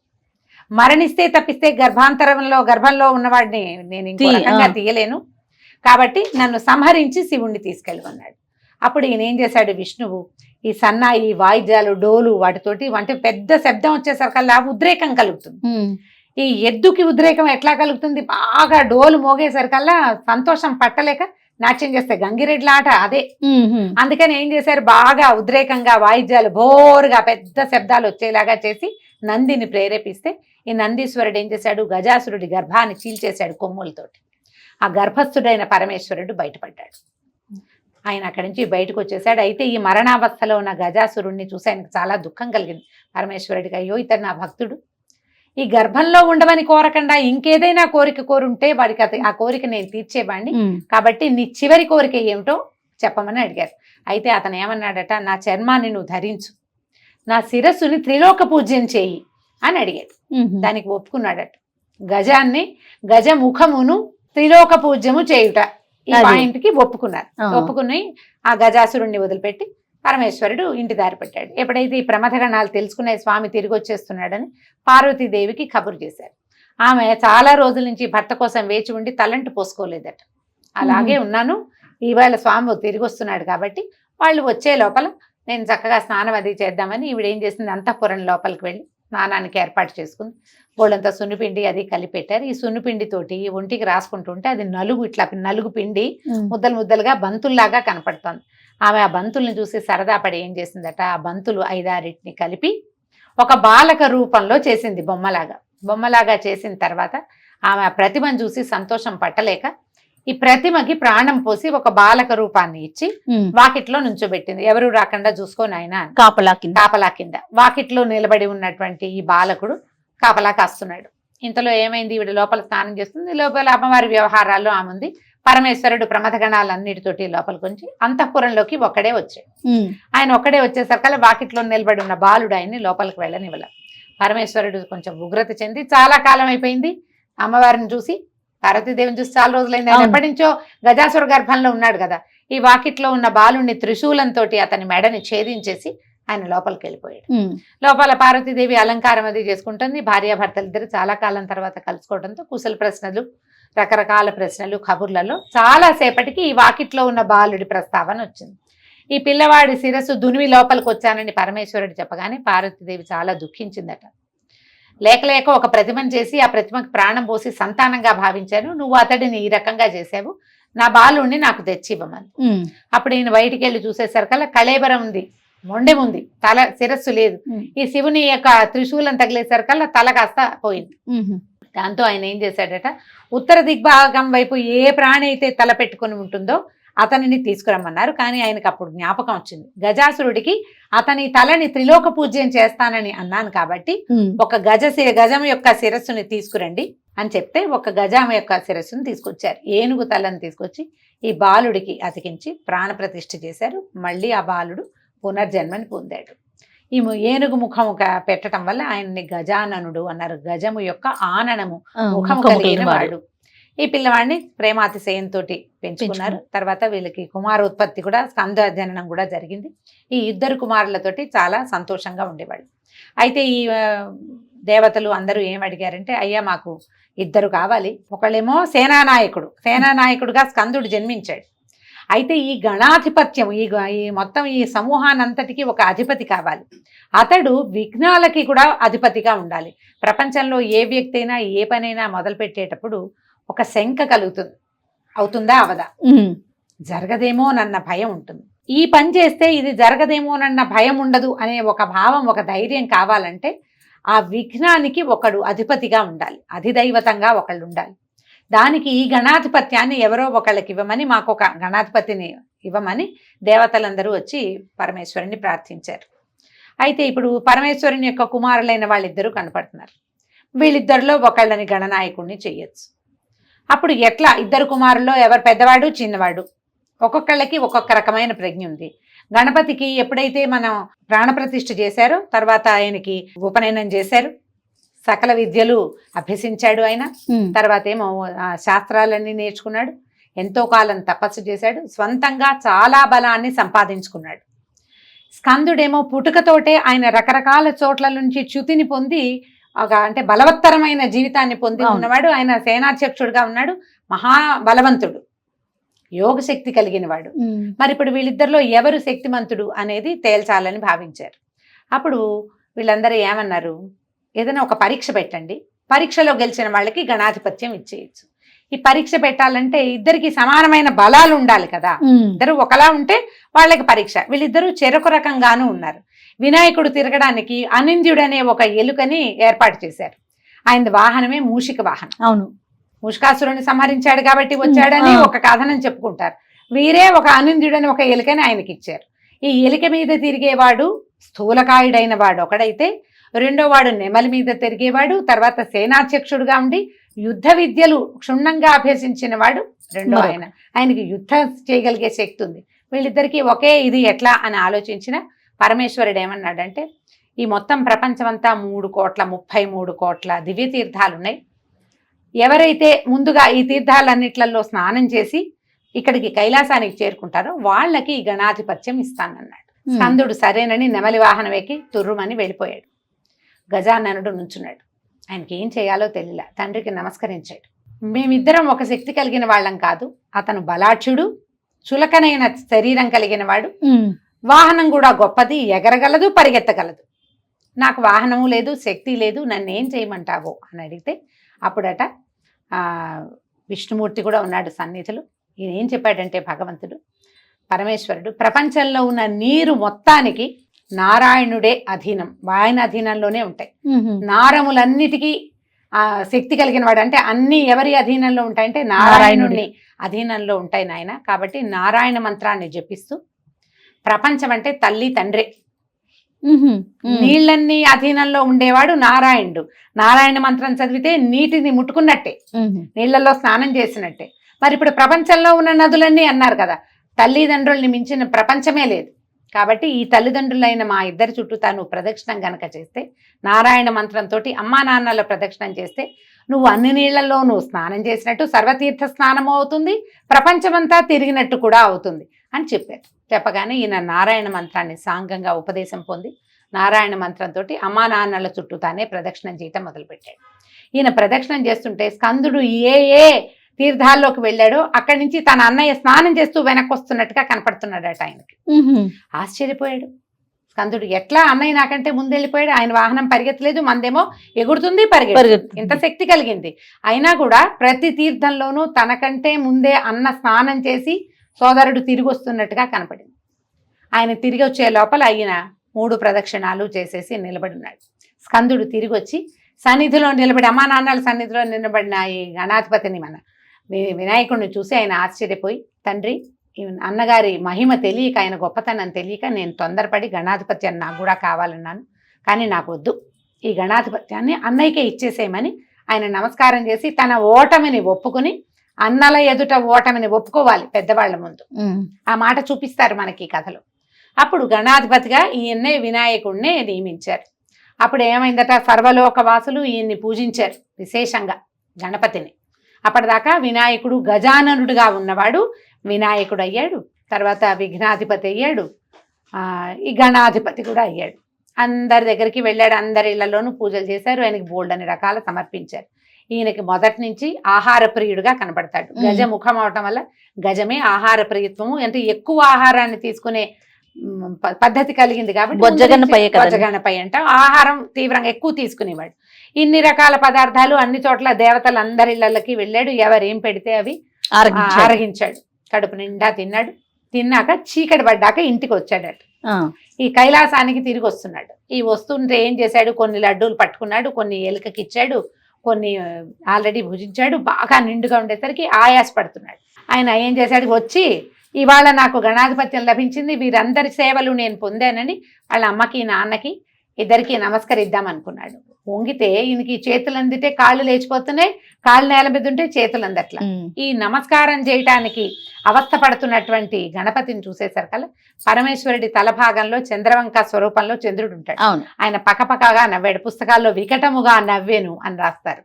మరణిస్తే తప్పిస్తే గర్భంలో ఉన్నవాడిని నేను ఇంకో రకంగా తీయలేను, కాబట్టి నన్ను సంహరించి శివుణ్ణి తీసుకెళ్ళమన్నాడు. అప్పుడు ఈయన ఏం చేశాడు, విష్ణువు ఈ సన్నాయి వాయిద్యాలు డోలు వాటితోటి అంటే పెద్ద శబ్దం వచ్చేసరికల్లా ఉద్రేకం కలుగుతుంది. ఈ ఎద్దుకి ఉద్రేకం ఎట్లా కలుగుతుంది, బాగా డోలు మోగేసరికల్లా సంతోషం పట్టలేక నాట్యం చేస్తాయి. గంగిరెడ్ల ఆట అదే. అందుకని ఏం చేశారు, బాగా ఉద్రేకంగా వాయిద్యాలు బోరుగా పెద్ద శబ్దాలు వచ్చేలాగా చేసి నందిని ప్రేరేపిస్తే ఈ నందీశ్వరుడు ఏం చేశాడు, గజాసురుడి గర్భాన్ని చీల్చేశాడు కొమ్ములతోటి. ఆ గర్భస్థుడైన పరమేశ్వరుడు బయటపడ్డాడు. ఆయన అక్కడి నుంచి బయటకు వచ్చేసాడు. అయితే ఈ మరణావస్థలో ఉన్న గజాసురుడిని చూసి ఆయనకు చాలా దుఃఖం కలిగింది. పరమేశ్వరుడికి, అయ్యో ఇతడు నా భక్తుడు, ఈ గర్భంలో ఉండమని కోరకుండా ఇంకేదైనా కోరిక కోరుంటే వాడికి ఆ కోరిక నేను తీర్చేవాడిని, కాబట్టి నీ చివరి కోరిక ఏమిటో చెప్పమని అడిగారు. అయితే అతను ఏమన్నాడట, నా చర్మాన్ని నువ్వు ధరించు, నా శిరస్సుని త్రిలోక పూజ్యం చేయి అని అడిగాడు. దానికి ఒప్పుకున్నాడట. గజ ముఖమును త్రిలోక పూజ్యము చేయుట, ఈ పాయింట్కి ఒప్పుకున్నారు. ఒప్పుకుని ఆ గజాసురుణ్ణి వదిలిపెట్టి పరమేశ్వరుడు ఇంటి దారి పెట్టాడు. ఎప్పుడైతే ఈ ప్రమథగణాలు తెలుసుకునే స్వామి తిరిగి వచ్చేస్తున్నాడని పార్వతీదేవికి కబురు చేశారు. ఆమె చాలా రోజుల నుంచి భర్త కోసం వేచి ఉండి తలంటు పోసుకోలేదట. అలాగే ఉన్నాను, ఈవేళ స్వామి తిరిగి వస్తున్నాడు కాబట్టి వాళ్ళు వచ్చే లోపల నేను చక్కగా స్నానం అది చేద్దామని ఈవిడ ఏం చేసింది, అంతఃపురం లోపలికి వెళ్ళి స్నానానికి ఏర్పాటు చేసుకుంది. బోళ్ళంతా సున్నిపిండి అది కలిపెట్టారు. ఈ సున్నిపిండితోటి ఒంటికి రాసుకుంటుంటే అది ఇట్లా నలుగు పిండి ముద్దలు ముద్దలుగా బంతుల్లాగా కనపడుతోంది. ఆమె ఆ బంతుల్ని చూసి సరదా పడి ఏం చేసిందట, ఆ బంతులు 5-6 కలిపి ఒక బాలక రూపంలో చేసింది, బొమ్మలాగా చేసిన తర్వాత ఆమె ఆ ప్రతిమను చూసి సంతోషం పట్టలేక ఈ ప్రతిమకి ప్రాణం పోసి ఒక బాలక రూపాన్ని ఇచ్చి వాకిట్లో నుంచోబెట్టింది. ఎవరు రాకుండా చూసుకోని ఆయన కాపలా కింద వాకిట్లో నిలబడి ఉన్నటువంటి ఈ బాలకుడు కాపలా కాస్తున్నాడు. ఇంతలో ఏమైంది, ఈవిడ లోపల స్నానం చేస్తుంది, లోపల అమ్మవారి వ్యవహారాల్లో ఆమె ఉంది. పరమేశ్వరుడు ప్రమథగణాలన్నిటితోటి లోపలికి వచ్చి అంతఃపురంలోకి ఒక్కడే వచ్చాడు. ఆయన ఒక్కడే వచ్చేసరికల్లా వాకిట్లో నిలబడి ఉన్న బాలుడు ఆయన్ని లోపలికి వెళ్ళనివ్వల. పరమేశ్వరుడు కొంచెం ఉగ్రత చెంది, చాలా కాలం అయిపోయింది అమ్మవారిని చూసి, పార్వతీదేవిని చూసి చాలా రోజులైంది, ఆయన ఎప్పటి నుంచో గజాసుర గర్భంలో ఉన్నాడు కదా, ఈ వాకిట్లో ఉన్న బాలుడిని త్రిశూలంతో అతని మెడని ఛేదించేసి ఆయన లోపలికి వెళ్ళిపోయాడు. లోపల పార్వతీదేవి అలంకారం అది చేసుకుంటుంది. భార్యాభర్తలు ఇద్దరు చాలా కాలం తర్వాత కలుసుకోవడంతో కుశల ప్రశ్నలు, రకరకాల ప్రశ్నలు, కబుర్లలో చాలాసేపటికి ఈ వాకిట్లో ఉన్న బాలుడి ప్రస్తావన వచ్చింది. ఈ పిల్లవాడి శిరస్సు దునివి లోపలికి వచ్చానని పరమేశ్వరుడు చెప్పగానే పార్వతీదేవి చాలా దుఃఖించిందట. లేక ఒక ప్రతిమను చేసి ఆ ప్రతిమకు ప్రాణం పోసి సంతానంగా భావించాను, నువ్వు అతడిని ఈ రకంగా చేసావు, నా బాలుడిని నాకు తెచ్చి ఇవ్వమని. అప్పుడు ఈయన బయటికి వెళ్ళి చూసేసరికల్లా కళేబరం ఉంది, మొండెం ఉంది, తల శిరస్సు లేదు. ఈ శివుని యొక్క త్రిశూలం తగిలేసరికల్లా తల కాస్త పోయింది. దాంతో ఆయన ఏం చేశాడట, ఉత్తర దిగ్భాగం వైపు ఏ ప్రాణి అయితే తల పెట్టుకుని ఉంటుందో అతనిని తీసుకురమ్మన్నారు. కానీ ఆయనకు అప్పుడు జ్ఞాపకం వచ్చింది, గజాసురుడికి అతని తలని త్రిలోక పూజ్యం చేస్తానని అన్నాను కాబట్టి ఒక గజం యొక్క శిరస్సుని తీసుకురండి అని చెప్తే ఒక గజం యొక్క శిరస్సును తీసుకొచ్చారు. ఏనుగు తలని తీసుకొచ్చి ఈ బాలుడికి అతికించి ప్రాణప్రతిష్ఠ చేశారు. మళ్ళీ ఆ బాలుడు పునర్జన్మని పొందాడు. ఈ ఏనుగు ముఖము పెట్టడం వల్ల ఆయన్ని గజాననుడు అన్నారు. గజము యొక్క ఆననము, ముఖము కలిగిన వాడు. ఈ పిల్లవాడిని ప్రేమాతిశయంతో పెంచుకున్నారు. తర్వాత వీళ్ళకి కుమారోత్పత్తి కూడా, స్కంద జననం కూడా జరిగింది. ఈ ఇద్దరు కుమారులతోటి చాలా సంతోషంగా ఉండేవాళ్ళు. అయితే ఈ దేవతలు అందరూ ఏం అడిగారంటే, అయ్యా మాకు ఇద్దరు కావాలి. ఒకళ్ళేమో సేనానాయకుడుగా స్కందుడు జన్మించాడు. అయితే ఈ గణాధిపత్యం, ఈ మొత్తం ఈ సమూహానంతటికి ఒక అధిపతి కావాలి. అతడు విఘ్నాలకి కూడా అధిపతిగా ఉండాలి. ప్రపంచంలో ఏ వ్యక్తి అయినా ఏ పనైనా మొదలు పెట్టేటప్పుడు ఒక శంక కలుగుతుంది, అవుతుందా అవదా, జరగదేమోనన్న భయం ఉంటుంది. ఈ పని చేస్తే ఇది జరగదేమోనన్న భయం ఉండదు అనే ఒక భావం, ఒక ధైర్యం కావాలంటే ఆ విఘ్నానికి ఒకడు అధిపతిగా ఉండాలి, అధిదైవతంగా ఒకళ్ళు ఉండాలి. దానికి ఈ గణాధిపత్యాన్ని ఎవరో ఒకళ్ళకి ఇవ్వమని, మాకు ఒక గణాధిపతిని ఇవ్వమని దేవతలందరూ వచ్చి పరమేశ్వరుని ప్రార్థించారు. అయితే ఇప్పుడు పరమేశ్వరుని యొక్క కుమారులైన వాళ్ళిద్దరూ కనపడుతున్నారు. వీళ్ళిద్దరిలో ఒకళ్ళని గణనాయకుడిని చెయ్యొచ్చు. అప్పుడు ఎట్లా, ఇద్దరు కుమారుల్లో ఎవరు పెద్దవాడు చిన్నవాడు, ఒక్కొక్కళ్ళకి ఒక్కొక్క రకమైన ప్రజ్ఞ ఉంది. గణపతికి ఎప్పుడైతే మనం ప్రాణప్రతిష్ఠ చేశారో తర్వాత ఆయనకి ఉపనయనం చేశారు, సకల విద్యలు అభ్యసించాడు ఆయన. తర్వాత ఏమో శాస్త్రాలన్నీ నేర్చుకున్నాడు, ఎంతో కాలం తపస్సు చేశాడు, స్వంతంగా చాలా బలాన్ని సంపాదించుకున్నాడు. స్కందుడేమో పుట్టుకతోటే ఆయన రకరకాల చోట్ల నుంచి చ్యుతిని పొంది అంటే బలవత్తరమైన జీవితాన్ని పొంది ఉన్నవాడు. ఆయన సేనాధ్యక్షుడుగా ఉన్నాడు, మహాబలవంతుడు, యోగశక్తి కలిగిన వాడు. మరి ఇప్పుడు వీళ్ళిద్దరిలో ఎవరు శక్తిమంతుడు అనేది తేల్చాలని భావించారు. అప్పుడు వీళ్ళందరూ ఏమన్నారు, ఏదైనా ఒక పరీక్ష పెట్టండి, పరీక్షలో గెలిచిన వాళ్ళకి గణాధిపత్యం ఇచ్చేయచ్చు. ఈ పరీక్ష పెట్టాలంటే ఇద్దరికి సమానమైన బలాలు ఉండాలి కదా, ఇద్దరు ఒకలా ఉంటే వాళ్ళకి పరీక్ష. వీళ్ళిద్దరూ చెరొక రకంగానూ ఉన్నారు. వినాయకుడు తిరగడానికి అనింద్యుడు అనే ఒక ఎలుకని ఏర్పాటు చేశారు. ఆయన వాహనమే మూషిక వాహనం. అవును, మూషికాసురుని సంహరించాడు కాబట్టి వచ్చాడని ఒక కథనం చెప్పుకుంటారు. వీరే ఒక అనింద్యుడు అని ఒక ఎలుకని ఆయనకి ఇచ్చారు. ఈ ఎలుక మీద తిరిగేవాడు స్థూలకాయుడైన వాడు ఒకడైతే, రెండో వాడు నెమలి మీద తిరిగేవాడు, తర్వాత సేనాధ్యక్షుడుగా ఉండి యుద్ధ విద్యలు క్షుణ్ణంగా అభ్యసించిన వాడు రెండో ఆయన. ఆయనకి యుద్ధం చేయగలిగే శక్తి ఉంది. వీళ్ళిద్దరికీ ఒకే ఇది ఎట్లా అని ఆలోచించిన పరమేశ్వరుడు ఏమన్నాడంటే, ఈ మొత్తం ప్రపంచమంతా 3,33 కోట్ల దివ్య తీర్థాలు ఉన్నాయి. ఎవరైతే ముందుగా ఈ తీర్థాలన్నిట్లలో స్నానం చేసి ఇక్కడికి కైలాసానికి చేరుకుంటారో వాళ్ళకి ఈ గణాధిపత్యం ఇస్తానన్నాడు. స్కందుడు సరేనని నెమలి వాహనం ఎక్కి తుర్రుమని వెళ్ళిపోయాడు. గజాననుడు నుంచున్నాడు. ఆయనకి ఏం చేయాలో తెలియలా. తండ్రికి నమస్కరించాడు. మేమిద్దరం ఒక శక్తి కలిగిన వాళ్ళం కాదు, అతను బలాఢ్యుడు, చులకనైన శరీరం కలిగిన వాడు, వాహనం కూడా గొప్పది, ఎగరగలదు, పరిగెత్తగలదు. నాకు వాహనము లేదు, శక్తి లేదు, నన్ను ఏం చేయమంటావో అని అడిగితే అప్పుడట విష్ణుమూర్తి కూడా ఉన్నాడు సన్నిధిలో. ఈయన ఏం చెప్పాడంటే, భగవంతుడు పరమేశ్వరుడు ప్రపంచంలో ఉన్న నీరు మొత్తానికి నారాయణుడే అధీనం, ఆయన అధీనంలోనే ఉంటాయి. నారములన్నిటికీ శక్తి కలిగిన వాడు, అంటే అన్ని ఎవరి అధీనంలో ఉంటాయంటే నారాయణుడిని అధీనంలో ఉంటాయి నాయన. కాబట్టి నారాయణ మంత్రాన్ని జపిస్తూ, ప్రపంచం అంటే తల్లి తండ్రి, నీళ్ళన్నీ అధీనంలో ఉండేవాడు నారాయణుడు. నారాయణ మంత్రం చదివితే నీటిని ముట్టుకున్నట్టే, నీళ్లలో స్నానం చేసినట్టే. మరి ఇప్పుడు ప్రపంచంలో ఉన్న నదులన్నీ అన్నారు కదా, తల్లిదండ్రుల్ని మించిన ప్రపంచమే లేదు. కాబట్టి ఈ తల్లిదండ్రులైన మా ఇద్దరి చుట్టూ తాను ప్రదక్షిణం గనక చేస్తే, నారాయణ మంత్రంతో అమ్మా నాన్నల ప్రదక్షిణం చేస్తే నువ్వు అన్ని నీళ్లలో నువ్వు స్నానం చేసినట్టు, సర్వతీర్థ స్నానము అవుతుంది, ప్రపంచమంతా తిరిగినట్టు కూడా అవుతుంది అని చెప్పారు. చెప్పగానే ఈయన నారాయణ మంత్రాన్ని సాంగంగా ఉపదేశం పొంది నారాయణ మంత్రంతో అమ్మా నాన్నల చుట్టూ తానే ప్రదక్షిణం చేయటం మొదలుపెట్టాడు. ఈయన ప్రదక్షిణం చేస్తుంటే స్కందుడు ఏ ఏ తీర్థాల్లోకి వెళ్ళాడో అక్కడి నుంచి తన అన్నయ్య స్నానం చేస్తూ వెనక్కి వస్తున్నట్టుగా కనపడుతున్నాడట ఆయనకి. ఆశ్చర్యపోయాడు స్కందుడు, ఎట్లా అన్నయ్య నాకంటే ముందు వెళ్ళిపోయాడు, ఆయన వాహనం పరిగెత్తలేదు, మందేమో ఎగురుతుంది పరిగెత్తుంది, ఇంత శక్తి కలిగింది. అయినా కూడా ప్రతి తీర్థంలోనూ తనకంటే ముందే అన్న స్నానం చేసి సోదరుడు తిరిగి వస్తున్నట్టుగా కనపడింది. ఆయన తిరిగి వచ్చే లోపల ఆయన 3 ప్రదక్షిణాలు చేసేసి నిలబడి ఉన్నాడు. స్కందుడు తిరిగి వచ్చి సన్నిధిలో నిలబడి, అమ్మా నాన్నల సన్నిధిలో నిలబడిన ఈ గణాధిపతిని మన వినాయకుడిని చూసి ఆయన ఆశ్చర్యపోయి, తండ్రి అన్నగారి మహిమ తెలియక, ఆయన గొప్పతనం తెలియక నేను తొందరపడి గణాధిపత్యాన్ని నాకు కూడా కావాలన్నాను, కానీ నాకు వద్దు, ఈ గణాధిపత్యాన్ని అన్నయ్యకే ఇచ్చేసేయమని ఆయన నమస్కారం చేసి తన ఓటమిని ఒప్పుకుని, అన్నల ఎదుట ఓటమిని ఒప్పుకోవాలి పెద్దవాళ్ల ముందు, ఆ మాట చూపిస్తారు మనకి కథలో. అప్పుడు గణాధిపతిగా ఈయన్నే వినాయకుడినే నియమించారు. అప్పుడు ఏమైందట, సర్వలోక వాసులు ఈయన్ని పూజించారు విశేషంగా గణపతిని. అప్పటిదాకా వినాయకుడు గజాననుడుగా ఉన్నవాడు వినాయకుడు అయ్యాడు, తర్వాత విఘ్నాధిపతి అయ్యాడు, ఈ గణాధిపతి కూడా అయ్యాడు. అందరి దగ్గరికి వెళ్ళాడు, అందరి ఇళ్లలోనూ పూజలు చేశారు, ఆయనకి బోల్డని రకాల సమర్పించారు. ఈయనకి మొదటి నుంచి ఆహార ప్రియుడుగా కనపడతాడు. గజ ముఖం అవటం వల్ల గజమే ఆహార ప్రియత్వము, అంటే ఎక్కువ ఆహారాన్ని తీసుకునే పద్ధతి కలిగింది కాబట్టి బొజ్జగన్నపై అంట ఆహారం తీవ్రంగా ఎక్కువ తీసుకునేవాడు. ఇన్ని రకాల పదార్థాలు అన్ని చోట్ల దేవతలు అందరి ఇళ్లకి వెళ్ళాడు, ఎవరేం పెడితే అవి ఆరగించాడు, కడుపు నిండా తిన్నాడు. తిన్నాక చీకటి పడ్డాక ఇంటికి వచ్చాడట. ఈ కైలాసానికి తిరిగి వస్తున్నాడు. ఈ వస్తుంటే ఏం చేశాడు, కొన్ని లడ్డూలు పట్టుకున్నాడు, కొన్ని ఎలుకకి ఇచ్చాడు, కొన్ని ఆల్రెడీ భుజించాడు. బాగా నిండుగా ఉండేసరికి ఆయాస పడుతున్నాడు. ఆయన ఏం చేశాడు, వచ్చి ఇవాళ నాకు గణాధిపత్యం లభించింది, వీరందరి సేవలు నేను పొందానని వాళ్ళ అమ్మకి నాన్నకి ఇద్దరికి నమస్కరిద్దాం అనుకున్నాడు. వంగితే ఈయనకి చేతులు అందితే కాళ్ళు లేచిపోతున్నాయి, కాళ్ళు నేల మీద ఉంటే చేతులు అందట్లా. ఈ నమస్కారం చేయటానికి అవస్థ పడుతున్నటువంటి గణపతిని చూసేసరికల్లా పరమేశ్వరుడి తలభాగంలో చంద్రవంక స్వరూపంలో చంద్రుడు ఉంటాడు. ఆయన పకపకగా నవ్వాడు. పుస్తకాల్లో వికటముగా నవ్వేను అని రాస్తారు.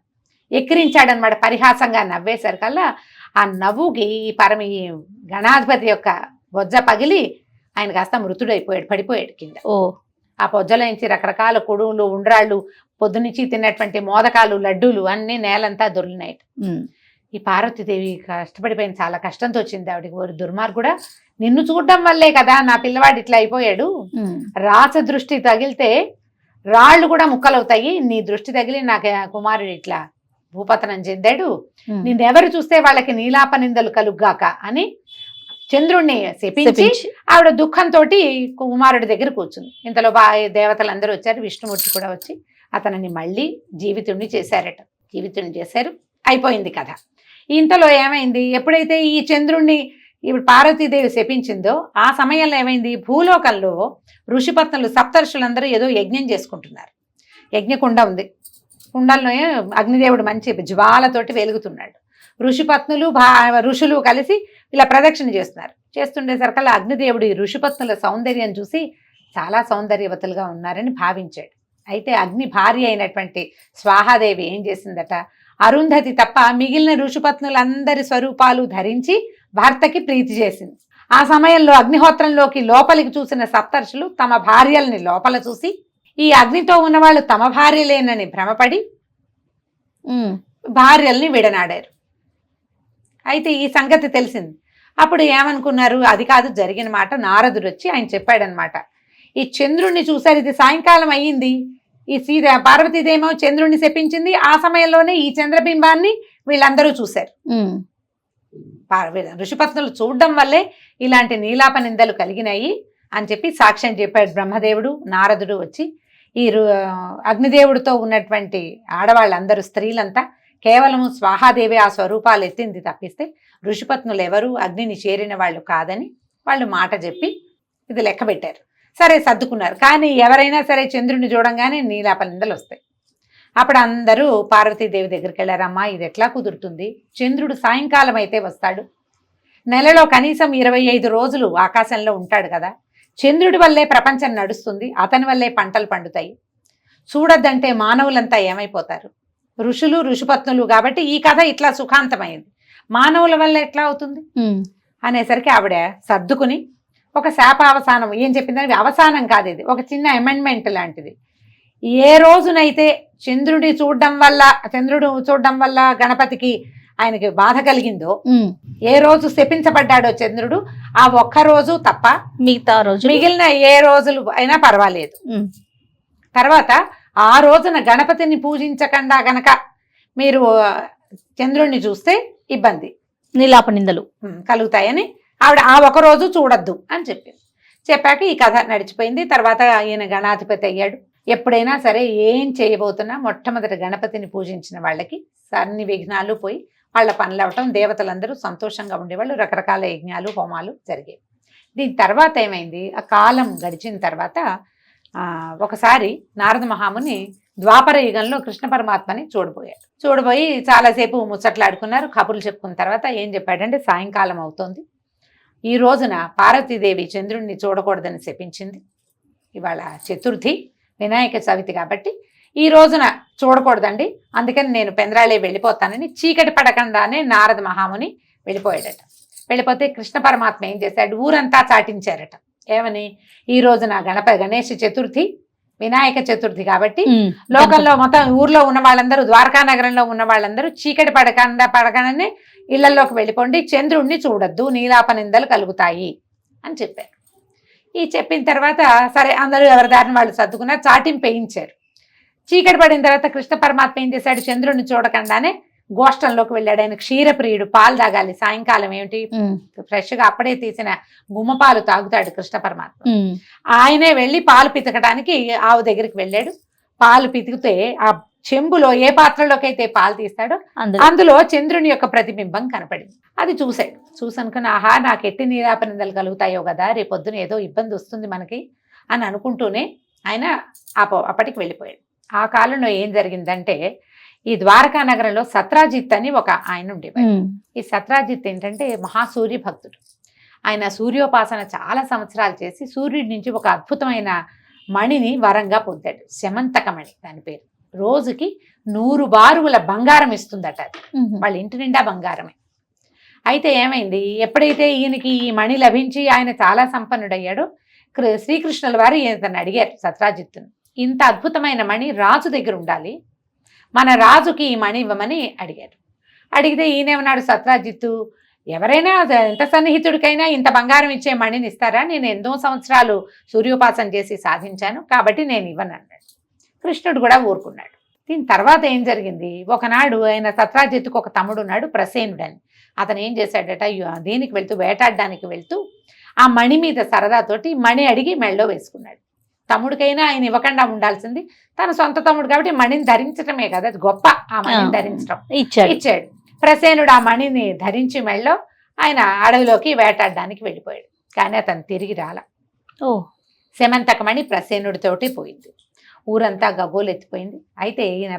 ఎక్కిరించాడనమాట, పరిహాసంగా నవ్వేసరికల్లా ఆ నవ్వుకి ఈ గణాధిపతి యొక్క బొజ్జ పగిలి ఆయన కాస్త మృతుడైపోయాడు, పడిపోయాడు కింద. ఆ పొజ్జలోంచి రకరకాల కొడువులు, ఉండ్రాళ్ళు, పొద్దునుంచి తిన్నటువంటి మోదకాలు, లడ్డూలు అన్ని నేలంతా దొరికినాయి. ఈ పార్వతీదేవి కష్టపడిపోయింది, చాలా కష్టంతో వచ్చింది ఆవిడకి. ఓరి దుర్మార్గుడా, నిన్ను చూడడం వల్లే కదా నా పిల్లవాడు ఇట్లా అయిపోయాడు, రాస దృష్టి తగిలితే రాళ్ళు కూడా ముక్కలవుతాయి, నీ దృష్టి తగిలి నాకు కుమారుడు ఇట్లా భూపతనం చెందాడు, నిన్నెవరు చూస్తే వాళ్ళకి నీలాప నిందలు కలుగ్గాక అని చంద్రుణ్ణి శపించి ఆవిడ దుఃఖంతో కుమారుడి దగ్గర కూర్చుంది. ఇంతలో దేవతలందరూ వచ్చారు, విష్ణుమూర్తి కూడా వచ్చి అతనిని మళ్ళీ జీవితుణ్ణి చేశారట. జీవితుణ్ణి చేశారు, అయిపోయింది కథ. ఇంతలో ఏమైంది, ఎప్పుడైతే ఈ చంద్రుణ్ణి ఇప్పుడు పార్వతీదేవి శపించిందో ఆ సమయంలో ఏమైంది, భూలోకంలో ఋషిపత్నులు సప్తర్షులందరూ ఏదో యజ్ఞం చేసుకుంటున్నారు. యజ్ఞకుండ ఉంది, కుండల్లో అగ్నిదేవుడు మంచి జ్వాలతోటి వెలుగుతున్నాడు. ఋషిపత్నులు ఋషులు కలిసి ఇలా ప్రదక్షిణ చేస్తున్నారు. చేస్తుండేసరికల్లా అగ్నిదేవుడు ఈ ఋషిపత్నుల సౌందర్యం చూసి చాలా సౌందర్యవతులుగా ఉన్నారని భావించాడు. అయితే అగ్ని భార్య అయినటువంటి స్వాహాదేవి ఏం చేసిందట, అరుంధతి తప్ప మిగిలిన ఋషిపత్నులందరి స్వరూపాలు ధరించి భర్తకి ప్రీతి చేసింది. ఆ సమయంలో అగ్నిహోత్రంలోకి లోపలికి చూసిన సప్తర్షులు తమ భార్యల్ని లోపల చూసి ఈ అగ్నితో ఉన్నవాళ్ళు తమ భార్యలేనని భ్రమపడి భార్యల్ని విడనాడారు. అయితే ఈ సంగతి తెలిసింది. అప్పుడు ఏమనుకున్నారు, అది కాదు జరిగిన మాట. నారదుడు వచ్చి ఆయన చెప్పాడనమాట, ఈ చంద్రుణ్ణి చూశారు, ఇది సాయంకాలం అయ్యింది, ఈ పార్వతీదేమో చంద్రుణ్ణి శపించింది, ఆ సమయంలోనే ఈ చంద్రబింబాన్ని వీళ్ళందరూ చూశారు. ఋషిపత్నులు చూడడం వల్లే ఇలాంటి నీలాప నిందలు కలిగినాయి అని చెప్పి సాక్ష్యం చెప్పాడు బ్రహ్మదేవుడు. నారదుడు వచ్చి ఈ అగ్నిదేవుడితో ఉన్నటువంటి ఆడవాళ్ళందరూ, స్త్రీలంతా కేవలము స్వాహాదేవి ఆ స్వరూపాలు ఎత్తింది తప్పిస్తే ఋషిపత్నులు ఎవరు అగ్నిని చేరిన వాళ్ళు కాదని వాళ్ళు మాట చెప్పి ఇది లెక్క పెట్టారు. సరే సర్దుకున్నారు. కానీ ఎవరైనా సరే చంద్రుడిని చూడంగానే నీలాప నిందలు వస్తాయి. అప్పుడు అందరూ పార్వతీదేవి దగ్గరికి వెళ్ళారమ్మా, ఇది ఎట్లా కుదురుతుంది? చంద్రుడు సాయంకాలం అయితే వస్తాడు, నెలలో కనీసం 25 రోజులు ఆకాశంలో ఉంటాడు కదా, చంద్రుడి వల్లే ప్రపంచం నడుస్తుంది, అతని వల్లే పంటలు పండుతాయి, చూడొద్దంటే మానవులంతా ఏమైపోతారు, ఋషులు ఋషిపత్నులు కాబట్టి ఈ కథ ఇట్లా సుఖాంతమైంది, మానవుల వల్ల ఎట్లా అవుతుంది అనేసరికి ఆవిడ సర్దుకుని ఒక శాప అవసానం ఏం చెప్పిందని, అవసానం కాదు ఇది, ఒక చిన్న అమెండ్మెంట్ లాంటిది. ఏ రోజునైతే చంద్రుడు చూడడం వల్ల గణపతికి ఆయనకి బాధ కలిగిందో, ఏ రోజు శపించబడ్డాడో చంద్రుడు, ఆ ఒక్క రోజు తప్ప మిగిలిన ఏ రోజులు అయినా పర్వాలేదు. తర్వాత ఆ రోజున గణపతిని పూజించకుండా గనక మీరు చంద్రుడిని చూస్తే ఇబ్బంది, నీలాప నిందలు కలుగుతాయని ఆవిడ ఆ ఒక రోజు చూడొద్దు అని చెప్పింది. చెప్పాక ఈ కథ నడిచిపోయింది. తర్వాత ఈయన గణాధిపతి అయ్యాడు. ఎప్పుడైనా సరే ఏం చేయబోతున్నా మొట్టమొదటి గణపతిని పూజించిన వాళ్ళకి అన్ని విఘ్నాలు పోయి వాళ్ళ పనులు అవటం, దేవతలందరూ సంతోషంగా ఉండేవాళ్ళు, రకరకాల యజ్ఞాలు హోమాలు జరిగేవి. దీని తర్వాత ఏమైంది, ఆ కాలం గడిచిన తర్వాత ఒకసారి నారద మహాముని ద్వాపర యుగంలో కృష్ణ పరమాత్మని చూడబోయి చాలాసేపు ముచ్చట్లాడుకున్నారు, కబుర్లు చెప్పుకున్న తర్వాత ఏం చెప్పాడంటే, సాయంకాలం అవుతోంది, ఈ రోజున పార్వతీదేవి చంద్రుడిని చూడకూడదని శపించింది, ఇవాళ చతుర్థి వినాయక చవితి కాబట్టి ఈ రోజున చూడకూడదండి, అందుకని నేను పెందరాళే వెళ్ళిపోతానని చీకటి పడకుండానే నారద మహాముని వెళ్ళిపోయాడట. వెళ్ళిపోతే కృష్ణ పరమాత్మ ఏం చేశాడు, ఊరంతా చాటించారట. ఏమని, ఈ రోజున గణేష్ చతుర్థి వినాయక చతుర్థి కాబట్టి లోకంలో మొత్తం ఊర్లో ఉన్న వాళ్ళందరూ, ద్వారకా నగరంలో ఉన్న వాళ్ళందరూ చీకటి పడగానే ఇళ్లలోకి వెళ్ళిపోండి, చంద్రుడిని చూడొద్దు, నీలాప నిందలు కలుగుతాయి అని చెప్పారు. ఈ చెప్పిన తర్వాత సరే అందరూ ఎవరి దారిని వాళ్ళు సర్దుకున్నారు, చాటింపు వేయించారు. చీకటి పడిన తర్వాత కృష్ణ పరమాత్మ ఏం చేశాడు, చంద్రుడిని చూడకుండానే గోష్టంలోకి వెళ్ళాడు. ఆయన క్షీరప్రియుడు, పాలు తాగాలి, సాయంకాలం ఏమిటి ఫ్రెష్ గా అప్పుడే తీసిన గుమ్మ పాలు తాగుతాడు కృష్ణ పరమాత్మ. ఆయనే వెళ్ళి పాలు పితకడానికి ఆవు దగ్గరికి వెళ్ళాడు. పాలు పితికితే ఆ చెంబులో ఏ పాత్రలోకి అయితే పాలు తీస్తాడో అందులో చంద్రుని యొక్క ప్రతిబింబం కనపడింది. అది చూసనుకుని ఆహా, నాకు ఎట్టి నీలాపనిందలు కలుగుతాయో కదా, రేపొద్దున ఏదో ఇబ్బంది వస్తుంది మనకి అని అనుకుంటూనే ఆయన అప్పటికి వెళ్ళిపోయాడు. ఆ కాలంలో ఏం జరిగిందంటే, ఈ ద్వారకా నగరంలో సత్రాజిత్ అని ఒక ఆయన ఉండేవాడు. ఈ సత్రాజిత్ ఏంటంటే మహాసూర్య భక్తుడు. ఆయన సూర్యోపాసన చాలా సంవత్సరాలు చేసి సూర్యుడి నుంచి ఒక అద్భుతమైన మణిని వరంగా పొందాడు. శమంతక మణి దాని పేరు. రోజుకి 100 బారువుల బంగారం ఇస్తుందట. వాళ్ళ ఇంటి నిండా బంగారమే. అయితే ఏమైంది, ఎప్పుడైతే ఈయనకి ఈ మణి లభించి ఆయన చాలా సంపన్నుడయ్యాడో, శ్రీకృష్ణుల వారు ఈయనని అడిగారు సత్రాజిత్తును, ఇంత అద్భుతమైన మణి రాజు దగ్గర ఉండాలి, మన రాజుకి ఈ మణి ఇవ్వమని అడిగారు. అడిగితే ఈయనేమన్నాడు సత్రాజిత్తు, ఎవరైనా ఎంత సన్నిహితుడికైనా ఇంత బంగారం ఇచ్చే మణిని ఇస్తారా, నేను ఎన్నో సంవత్సరాలు సూర్యోపాసన చేసి సాధించాను కాబట్టి నేను ఇవ్వను అన్నాడు. కృష్ణుడు కూడా ఊరుకున్నాడు. దీని తర్వాత ఏం జరిగింది, ఒకనాడు ఆయన సత్రాజిత్తుకు ఒక తమ్ముడు ఉన్నాడు ప్రసేనుడని. అతను ఏం చేశాడట, దీనికి వెళ్తూ వేటాడడానికి వెళ్తూ ఆ మణి మీద సరదాతోటి మణి అడిగి మెళ్ళో వేసుకున్నాడు. తమ్ముడికైనా ఆయన ఇవ్వకుండా ఉండాల్సింది, తన సొంత తమ్ముడు కాబట్టి మణిని ధరించడమే కదా గొప్ప, ఆ మణిని ధరించడం ఇచ్చాడు. ప్రసేనుడు ఆ మణిని ధరించి మెళ్ళో ఆయన అడవిలోకి వేటాడడానికి వెళ్ళిపోయాడు. కానీ అతను తిరిగి రాల. శమంతకమణి ప్రసేనుడితోటి పోయింది. ఊరంతా గగోలు ఎత్తిపోయింది. అయితే ఈయన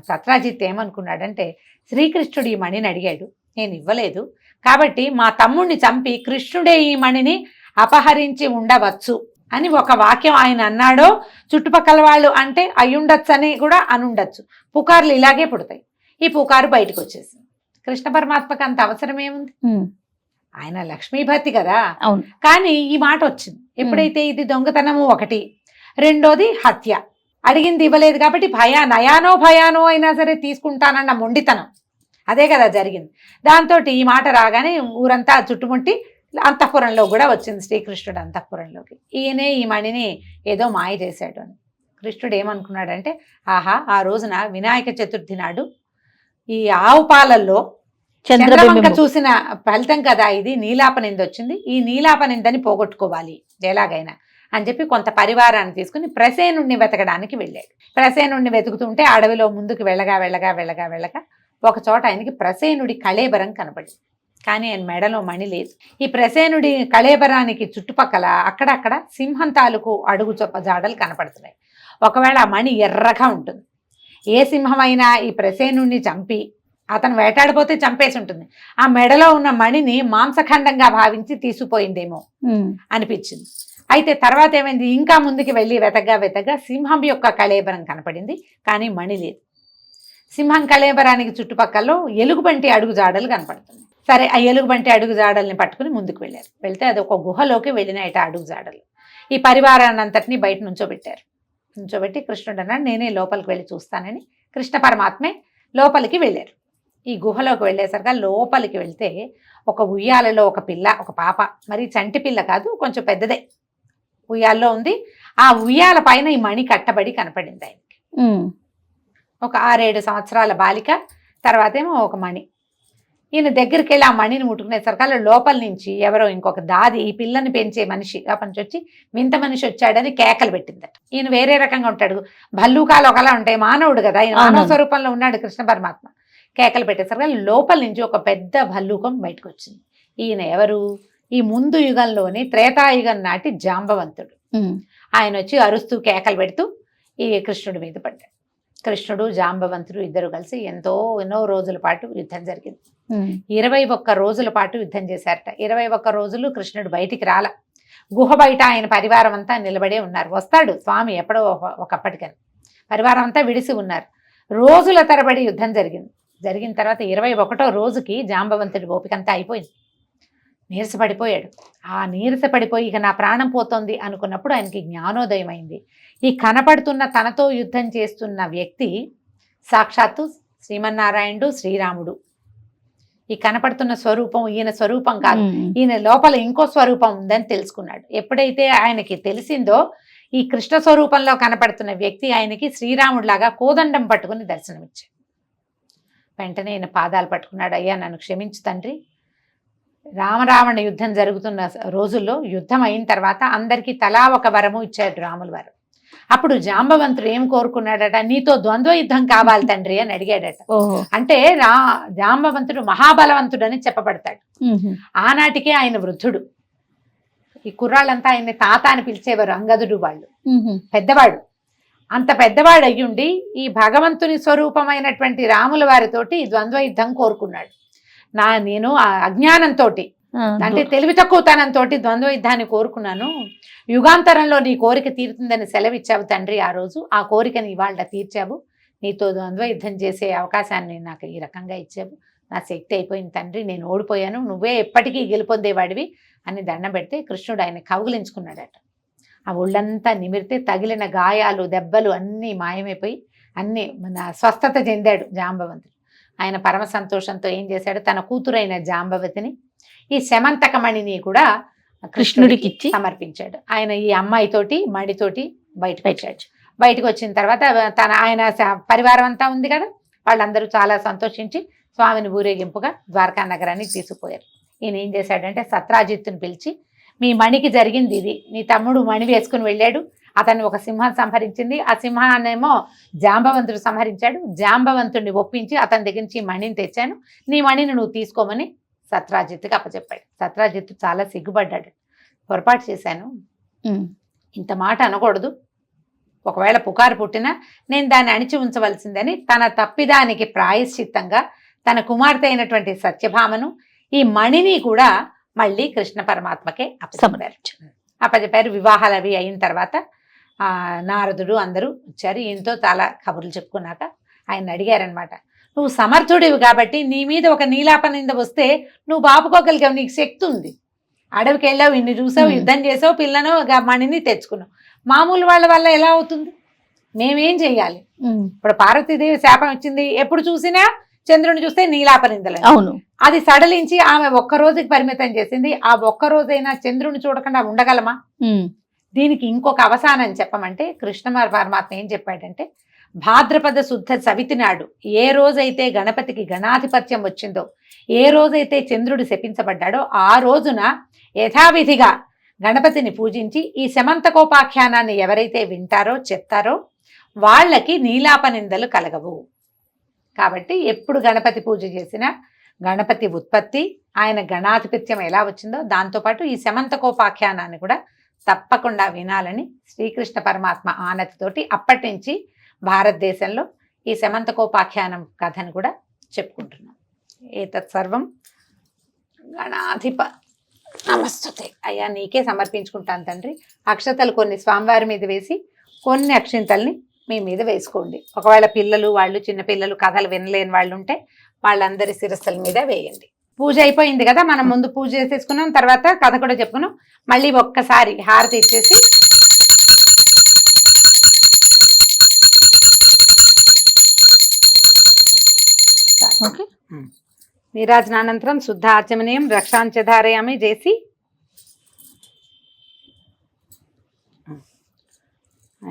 సత్రాజిత్ ఏమనుకున్నాడంటే, శ్రీకృష్ణుడు ఈ మణిని అడిగాడు, నేను ఇవ్వలేదు కాబట్టి మా తమ్ముడిని చంపి కృష్ణుడే ఈ మణిని అపహరించి ఉండవచ్చు అని ఒక వాక్యం ఆయన అన్నాడో, చుట్టుపక్కల వాళ్ళు అంటే అయ్యుండొచ్చు అని కూడా అనుండొచ్చు. పుకార్లు ఇలాగే పుడతాయి. ఈ పుకారు బయటకు వచ్చేసింది. కృష్ణ పరమాత్మకు అంత అవసరం ఏముంది, ఆయన లక్ష్మీభర్తి కదా. కానీ ఈ మాట వచ్చింది ఎప్పుడైతే, ఇది దొంగతనము ఒకటి, రెండోది హత్య. అడిగింది ఇవ్వలేదు కాబట్టి నయానో భయానో అయినా సరే తీసుకుంటానన్న మొండితనం, అదే కదా జరిగింది. దాంతో ఈ మాట రాగానే ఊరంతా చుట్టుముట్టి అంతఃపురంలో కూడా వచ్చింది, శ్రీకృష్ణుడు అంతఃపురంలోకి. ఈయనే ఈ మణిని ఏదో మాయ చేశాడు అని. కృష్ణుడు ఏమనుకున్నాడంటే, ఆహా, ఆ రోజున వినాయక చతుర్థి నాడు ఈ ఆవు పాలల్లో చంద్రవంక చూసిన ఫలితం కదా ఇది, నీలాపనింద వచ్చింది, ఈ నీలాపనిందని పోగొట్టుకోవాలి ఎలాగైనా అని చెప్పి కొంత పరివారాన్ని తీసుకుని ప్రసేనుణ్ణి వెతకడానికి వెళ్ళాడు. ప్రసేనుణ్ణి వెతుకుతుంటే అడవిలో ముందుకు వెళ్ళగా ఒక చోట ఆయనకి ప్రసేనుడి కళేబరం కనపడింది. కానీ ఆయన మెడలో మణి లేదు. ఈ ప్రసేనుడి కళేబరానికి చుట్టుపక్కల అక్కడక్కడ సింహం తాలూకు అడుగు చొప్ప జాడలు కనపడుతున్నాయి. ఒకవేళ ఆ మణి ఎర్రగా ఉంటుంది. ఏ సింహమైనా ఈ ప్రసేనుణ్ణి చంపి అతను వేటాడిపోతే చంపేసి ఉంటుంది, ఆ మెడలో ఉన్న మణిని మాంసఖండంగా భావించి తీసుకుపోయిందేమో అనిపించింది. అయితే తర్వాత ఏమైంది, ఇంకా ముందుకు వెళ్ళి వెతగ్గా సింహం యొక్క కళేబరం కనపడింది, కానీ మణి లేదు. సింహం కళేబరానికి చుట్టుపక్కల ఎలుగుబంటి అడుగు జాడలు కనపడుతుంది. సరే, ఆ ఎలుగుబంటి అడుగు జాడల్ని పట్టుకుని ముందుకు వెళ్ళారు. వెళ్తే అది ఒక గుహలోకి వెళ్ళినాయట అడుగు జాడలు. ఈ పరివారాన్ని అంతటినీ బయట నుంచోబెట్టి కృష్ణుడు అన్నాడు, నేనే లోపలికి వెళ్ళి చూస్తానని కృష్ణ పరమాత్మే లోపలికి వెళ్ళారు. ఈ గుహలోకి వెళ్ళేసరికి లోపలికి వెళ్తే ఒక ఉయ్యాలలో ఒక పిల్ల, ఒక పాప, మరి చంటి పిల్ల కాదు, కొంచెం పెద్దదే, ఉయ్యాల్లో ఉంది. ఆ ఉయ్యాల పైన ఈ మణి కట్టబడి కనపడింది ఆయనకి. ఒక 6-7 సంవత్సరాల బాలిక, తర్వాత ఏమో ఒక మణి. ఈయన దగ్గరికి వెళ్ళి ఆ మణిని ముట్టుకునేసరికి లోపల నుంచి ఎవరో ఇంకొక దాది, ఈ పిల్లని పెంచే మనిషి నుంచి వచ్చి వింత మనిషి వచ్చాడని కేకలు పెట్టిందట. ఈయన వేరే రకంగా ఉంటాడు, భల్లూకాలు ఒకలా ఉంటాయి, మానవుడు కదా, ఈయన మానవ స్వరూపంలో ఉన్నాడు కృష్ణ పరమాత్మ. కేకలు పెట్టేసరికి లోపల నుంచి ఒక పెద్ద భల్లూకం బయటకు వచ్చింది. ఈయన ఎవరు, ఈ ముందు యుగంలోని త్రేతాయుగం నాటి జాంబవంతుడు. ఆయన వచ్చి అరుస్తూ కేకలు పెడుతూ ఈ కృష్ణుడి మీద పడ్డాడు. కృష్ణుడు జాంబవంతుడు ఇద్దరు కలిసి ఎన్నో రోజుల పాటు యుద్ధం జరిగింది. 21 రోజుల పాటు యుద్ధం చేశారట. 21 రోజులు కృష్ణుడు బయటికి రాల. గుహ బయట ఆయన పరివారం అంతా నిలబడే ఉన్నారు. వస్తాడు స్వామి ఎప్పుడో ఒకప్పటికని, పరివారం అంతా విడిసి ఉన్నారు. రోజుల తరబడి యుద్ధం జరిగిన తర్వాత 21వ రోజుకి జాంబవంతుడి ఓపికంతా అయిపోయింది, నీరసపడిపోయాడు. ఆ నీరసపడిపోయి ఇక నా ప్రాణం పోతోంది అనుకున్నప్పుడు ఆయనకి జ్ఞానోదయం అయింది. ఈ కనపడుతున్న తనతో యుద్ధం చేస్తున్న వ్యక్తి సాక్షాత్తు శ్రీమన్నారాయణుడు, శ్రీరాముడు. ఈ కనపడుతున్న స్వరూపం ఈయన స్వరూపం కాదు, ఈయన లోపల ఇంకో స్వరూపం ఉందని తెలుసుకున్నాడు. ఎప్పుడైతే ఆయనకి తెలిసిందో ఈ కృష్ణ స్వరూపంలో కనపడుతున్న వ్యక్తి ఆయనకి శ్రీరాముడిలాగా కోదండం పట్టుకుని దర్శనమిచ్చాడు. వెంటనే ఈయన పాదాలు పట్టుకున్నాడు, అయ్యా నన్ను క్షమించు తండ్రి. రామరావణ యుద్ధం జరుగుతున్న రోజుల్లో యుద్ధం అయిన తర్వాత అందరికీ తలా ఒక వరము ఇచ్చాడు రాముల వారు. అప్పుడు జాంబవంతుడు ఏం కోరుకున్నాడట, నీతో ద్వంద్వ యుద్ధం కావాలి తండ్రి అని అడిగాడట. అంటే జాంబవంతుడు మహాబలవంతుడు అని చెప్పబడతాడు. ఆనాటికే ఆయన వృద్ధుడు. ఈ కుర్రాళ్ళంతా ఆయన్ని తాత అని పిలిచేవారు, అంగదుడు వాళ్ళు, పెద్దవాడు. అంత పెద్దవాడు అయ్యుండి ఈ భగవంతుని స్వరూపమైనటువంటి రాముల వారితోటి ద్వంద్వ యుద్ధం కోరుకున్నాడు. నేను అజ్ఞానంతో, అంటే తెలివి తక్కువతనంతో ద్వంద్వ యుద్ధాన్ని కోరుకున్నాను. యుగాంతరంలో నీ కోరిక తీరుతుందని సెలవిచ్చావు తండ్రి. ఆ రోజు ఆ కోరికని ఇవాళ తీర్చావు. నీతో ద్వంద్వ యుద్ధం చేసే అవకాశాన్ని నాకు ఈ రకంగా ఇచ్చావు. నా శక్తి అయిపోయింది తండ్రి, నేను ఓడిపోయాను, నువ్వే ఎప్పటికీ గెలుపొందేవాడివి అని దండం పెడితే కృష్ణుడు ఆయన కౌగిలించుకున్నాడట. ఆ ఒళ్ళంతా నిమిరితే తగిలిన గాయాలు దెబ్బలు అన్నీ మాయమైపోయి అన్నీ స్వస్థత చెందాడు జాంబవంతుడు. ఆయన పరమ సంతోషంతో ఏం చేశాడు, తన కూతురైన జాంబవతిని ఈ శమంతకమణిని కూడా కృష్ణుడికి ఇచ్చి సమర్పించాడు. ఆయన ఈ అమ్మాయితోటి మణితోటి బయటకు వచ్చాడు. బయటకు వచ్చిన తర్వాత ఆయన పరివారం అంతా ఉంది కదా, వాళ్ళందరూ చాలా సంతోషించి స్వామిని ఊరేగింపుగా ద్వారకా నగరానికి తీసుకుపోయారు. ఈయన ఏం చేశాడంటే సత్రాజిత్తుని పిలిచి, మీ మణికి జరిగింది ఇది, నీ తమ్ముడు మణి వేసుకుని వెళ్ళాడు, అతన్ని ఒక సింహం సంహరించింది, ఆ సింహాన్నేమో జాంబవంతుడు సంహరించాడు, జాంబవంతుడిని ఒప్పించి అతని దగ్గర నుంచి మణిని తెచ్చాను, నీ మణిని నువ్వు తీసుకోమని సత్రాజిత్తుకి అప్పచెప్పాడు. సత్రాజిత్తు చాలా సిగ్గుపడ్డాడు, పొరపాటు చేశాను, ఇంత మాట అనకూడదు, ఒకవేళ పుకారు పుట్టినా నేను దాన్ని అణిచి ఉంచవలసిందని తన తప్పిదానికి ప్రాయశ్చిత్తంగా తన కుమార్తె అయినటువంటి సత్యభామను ఈ మణిని కూడా మళ్ళీ కృష్ణ పరమాత్మకే అప్పచెప్పారు. వివాహాలు అవి అయిన తర్వాత నారదుడు అందరూ వచ్చారు. ఈయనతో చాలా కబుర్లు చెప్పుకున్నాక ఆయన అడిగారనమాట, నువ్వు సమర్థుడివి కాబట్టి నీ మీద ఒక నీలాపనింద వస్తే నువ్వు బాపుకోగలిగావు, నీకు శక్తి ఉంది, అడవికి వెళ్ళావు, ఇన్ని చూసావు, యుద్ధం చేసావు, పిల్లను మణిని తెచ్చుకున్నావు, మామూలు వాళ్ళ వల్ల ఎలా అవుతుంది, మేమేం చెయ్యాలి? ఇప్పుడు పార్వతీదేవి శాపం ఇచ్చింది, ఎప్పుడు చూసినా చంద్రుని చూస్తే నీలాపనిందలు, అవును, అది సడలించి ఆమె ఒక్కరోజుకి పరిమితం చేసింది. ఆ ఒక్కరోజైనా చంద్రుని చూడకుండా ఉండగలమా? దీనికి ఇంకొక అవసానం చెప్పమంటే కృష్ణ పరమాత్మ ఏం చెప్పాడంటే, భాద్రపద శుద్ధ చవితి నాడు ఏ రోజైతే గణపతికి గణాధిపత్యం వచ్చిందో, ఏ రోజైతే చంద్రుడు శపించబడ్డాడో ఆ రోజున యథావిధిగా గణపతిని పూజించి ఈ శమంతకోపాఖ్యానాన్ని ఎవరైతే వింటారో చెప్తారో వాళ్ళకి నీలాపనిందలు కలగవు. కాబట్టి ఎప్పుడు గణపతి పూజ చేసినా గణపతి ఉత్పత్తి, ఆయన గణాధిపత్యం ఎలా వచ్చిందో దాంతోపాటు ఈ శమంతకోపాఖ్యానాన్ని కూడా తప్పకుండా వినాలని శ్రీకృష్ణ పరమాత్మ ఆనతితోటి అప్పటి నుంచి భారతదేశంలో ఈ శమంతకోపాఖ్యానం కథను కూడా చెప్పుకుంటున్నాం. ఏతత్ సర్వం గణాధిప నమస్తుతే. అయ్యా నీకే సమర్పించుకుంటాను తండ్రి. అక్షతలు కొన్ని స్వామివారి మీద వేసి కొన్ని అక్షింతల్ని మీ మీద వేసుకోండి. ఒకవేళ పిల్లలు వాళ్ళు చిన్నపిల్లలు కథలు వినలేని వాళ్ళు ఉంటే వాళ్ళందరి శిరస్సుల మీద వేయండి. పూజ అయిపోయింది కదా, మనం ముందు పూజ చేసేసుకున్నాం, తర్వాత కథ కూడా చెప్పుకున్నాం. మళ్ళీ ఒక్కసారి హారతి ఇచ్చేసి ఓకే. నీరాజనానంతరం శుద్ధ ఆచమనీయం రక్షాంచ ధారయామి చేసి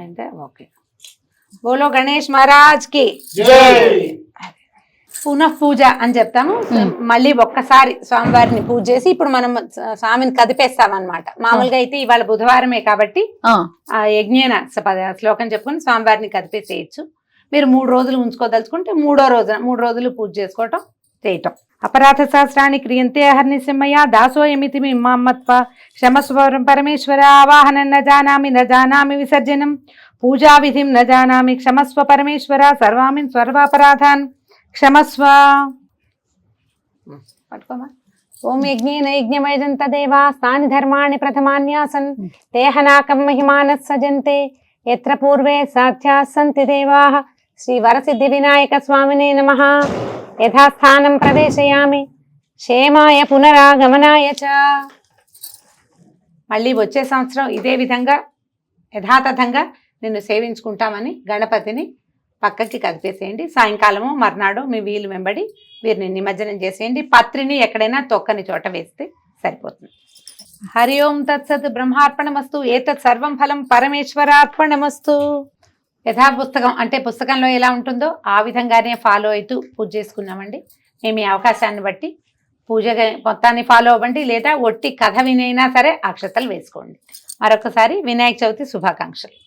అంటే ఓకే. బోలో గణేష్ మహారాజ్ కి పునః పూజ అని చెప్తాము. మళ్ళీ ఒక్కసారి స్వామివారిని పూజ చేసి ఇప్పుడు మనం స్వామిని కదిపేస్తాం అన్నమాట. మామూలుగా అయితే ఇవాళ బుధవారమే కాబట్టి ఆ యజ్ఞేన శ్లోకం చెప్పుకొని స్వామివారిని కదిపేసేయచ్చు. మీరు 3 రోజులు ఉంచుకోదలుచుకుంటే 3 రోజులు పూజ చేసుకోవటం చేయటం. అపరాధ శాస్త్రాన్ని క్రియంతే అహర్నిశమయ దాసోయమితి మమ్మత్వ క్షమస్వరం పరమేశ్వర ఆవాహనం న జానామి విసర్జనం పూజా విధిం న జానామి క్షమస్వ పరమేశ్వర సర్వామిన్ సర్వాపరాధాన్ క్షమస్వ. పట్టుకోమా. ఓం యజ్ఞేన యజ్ఞమైదం తదేవా స్థాని ధర్మాణి ప్రథమాన్యాసన్ తేహనాకం మహిమానః సజంతే యత్ర పూర్వే సాధ్యాः సంతి దేవాః. శ్రీ వరసిద్ధి వినాయక స్వామినే నమః. యథాస్థానం ప్రవేశయామి క్షేమాయ పునరాగమనాయ చ. మళ్ళీ వచ్చే సంవత్సరం ఇదే విధంగా యథాతథంగా నిన్ను సేవించుకుంటామని గణపతిని పక్కకి కదిపేసేయండి. సాయంకాలము మర్నాడు మీ వీలు వెంబడి వీరిని నిమజ్జనం చేసేయండి. పత్రిని ఎక్కడైనా తొక్కని చోట వేస్తే సరిపోతుంది. హరి ఓం తత్సత్ బ్రహ్మార్పణమస్తు. ఏతత్ సర్వం ఫలం పరమేశ్వరార్పణమస్తు. యథా పుస్తకం అంటే పుస్తకంలో ఎలా ఉంటుందో ఆ విధంగానే ఫాలో అవుతూ పూజ చేసుకున్నామండి. మేము ఈ అవకాశాన్ని బట్టి పూజ మొత్తాన్ని ఫాలో అవ్వండి, లేదా ఒట్టి కథ వినైనా సరే అక్షతలు వేసుకోండి. మరొకసారి వినాయక చవితి శుభాకాంక్షలు.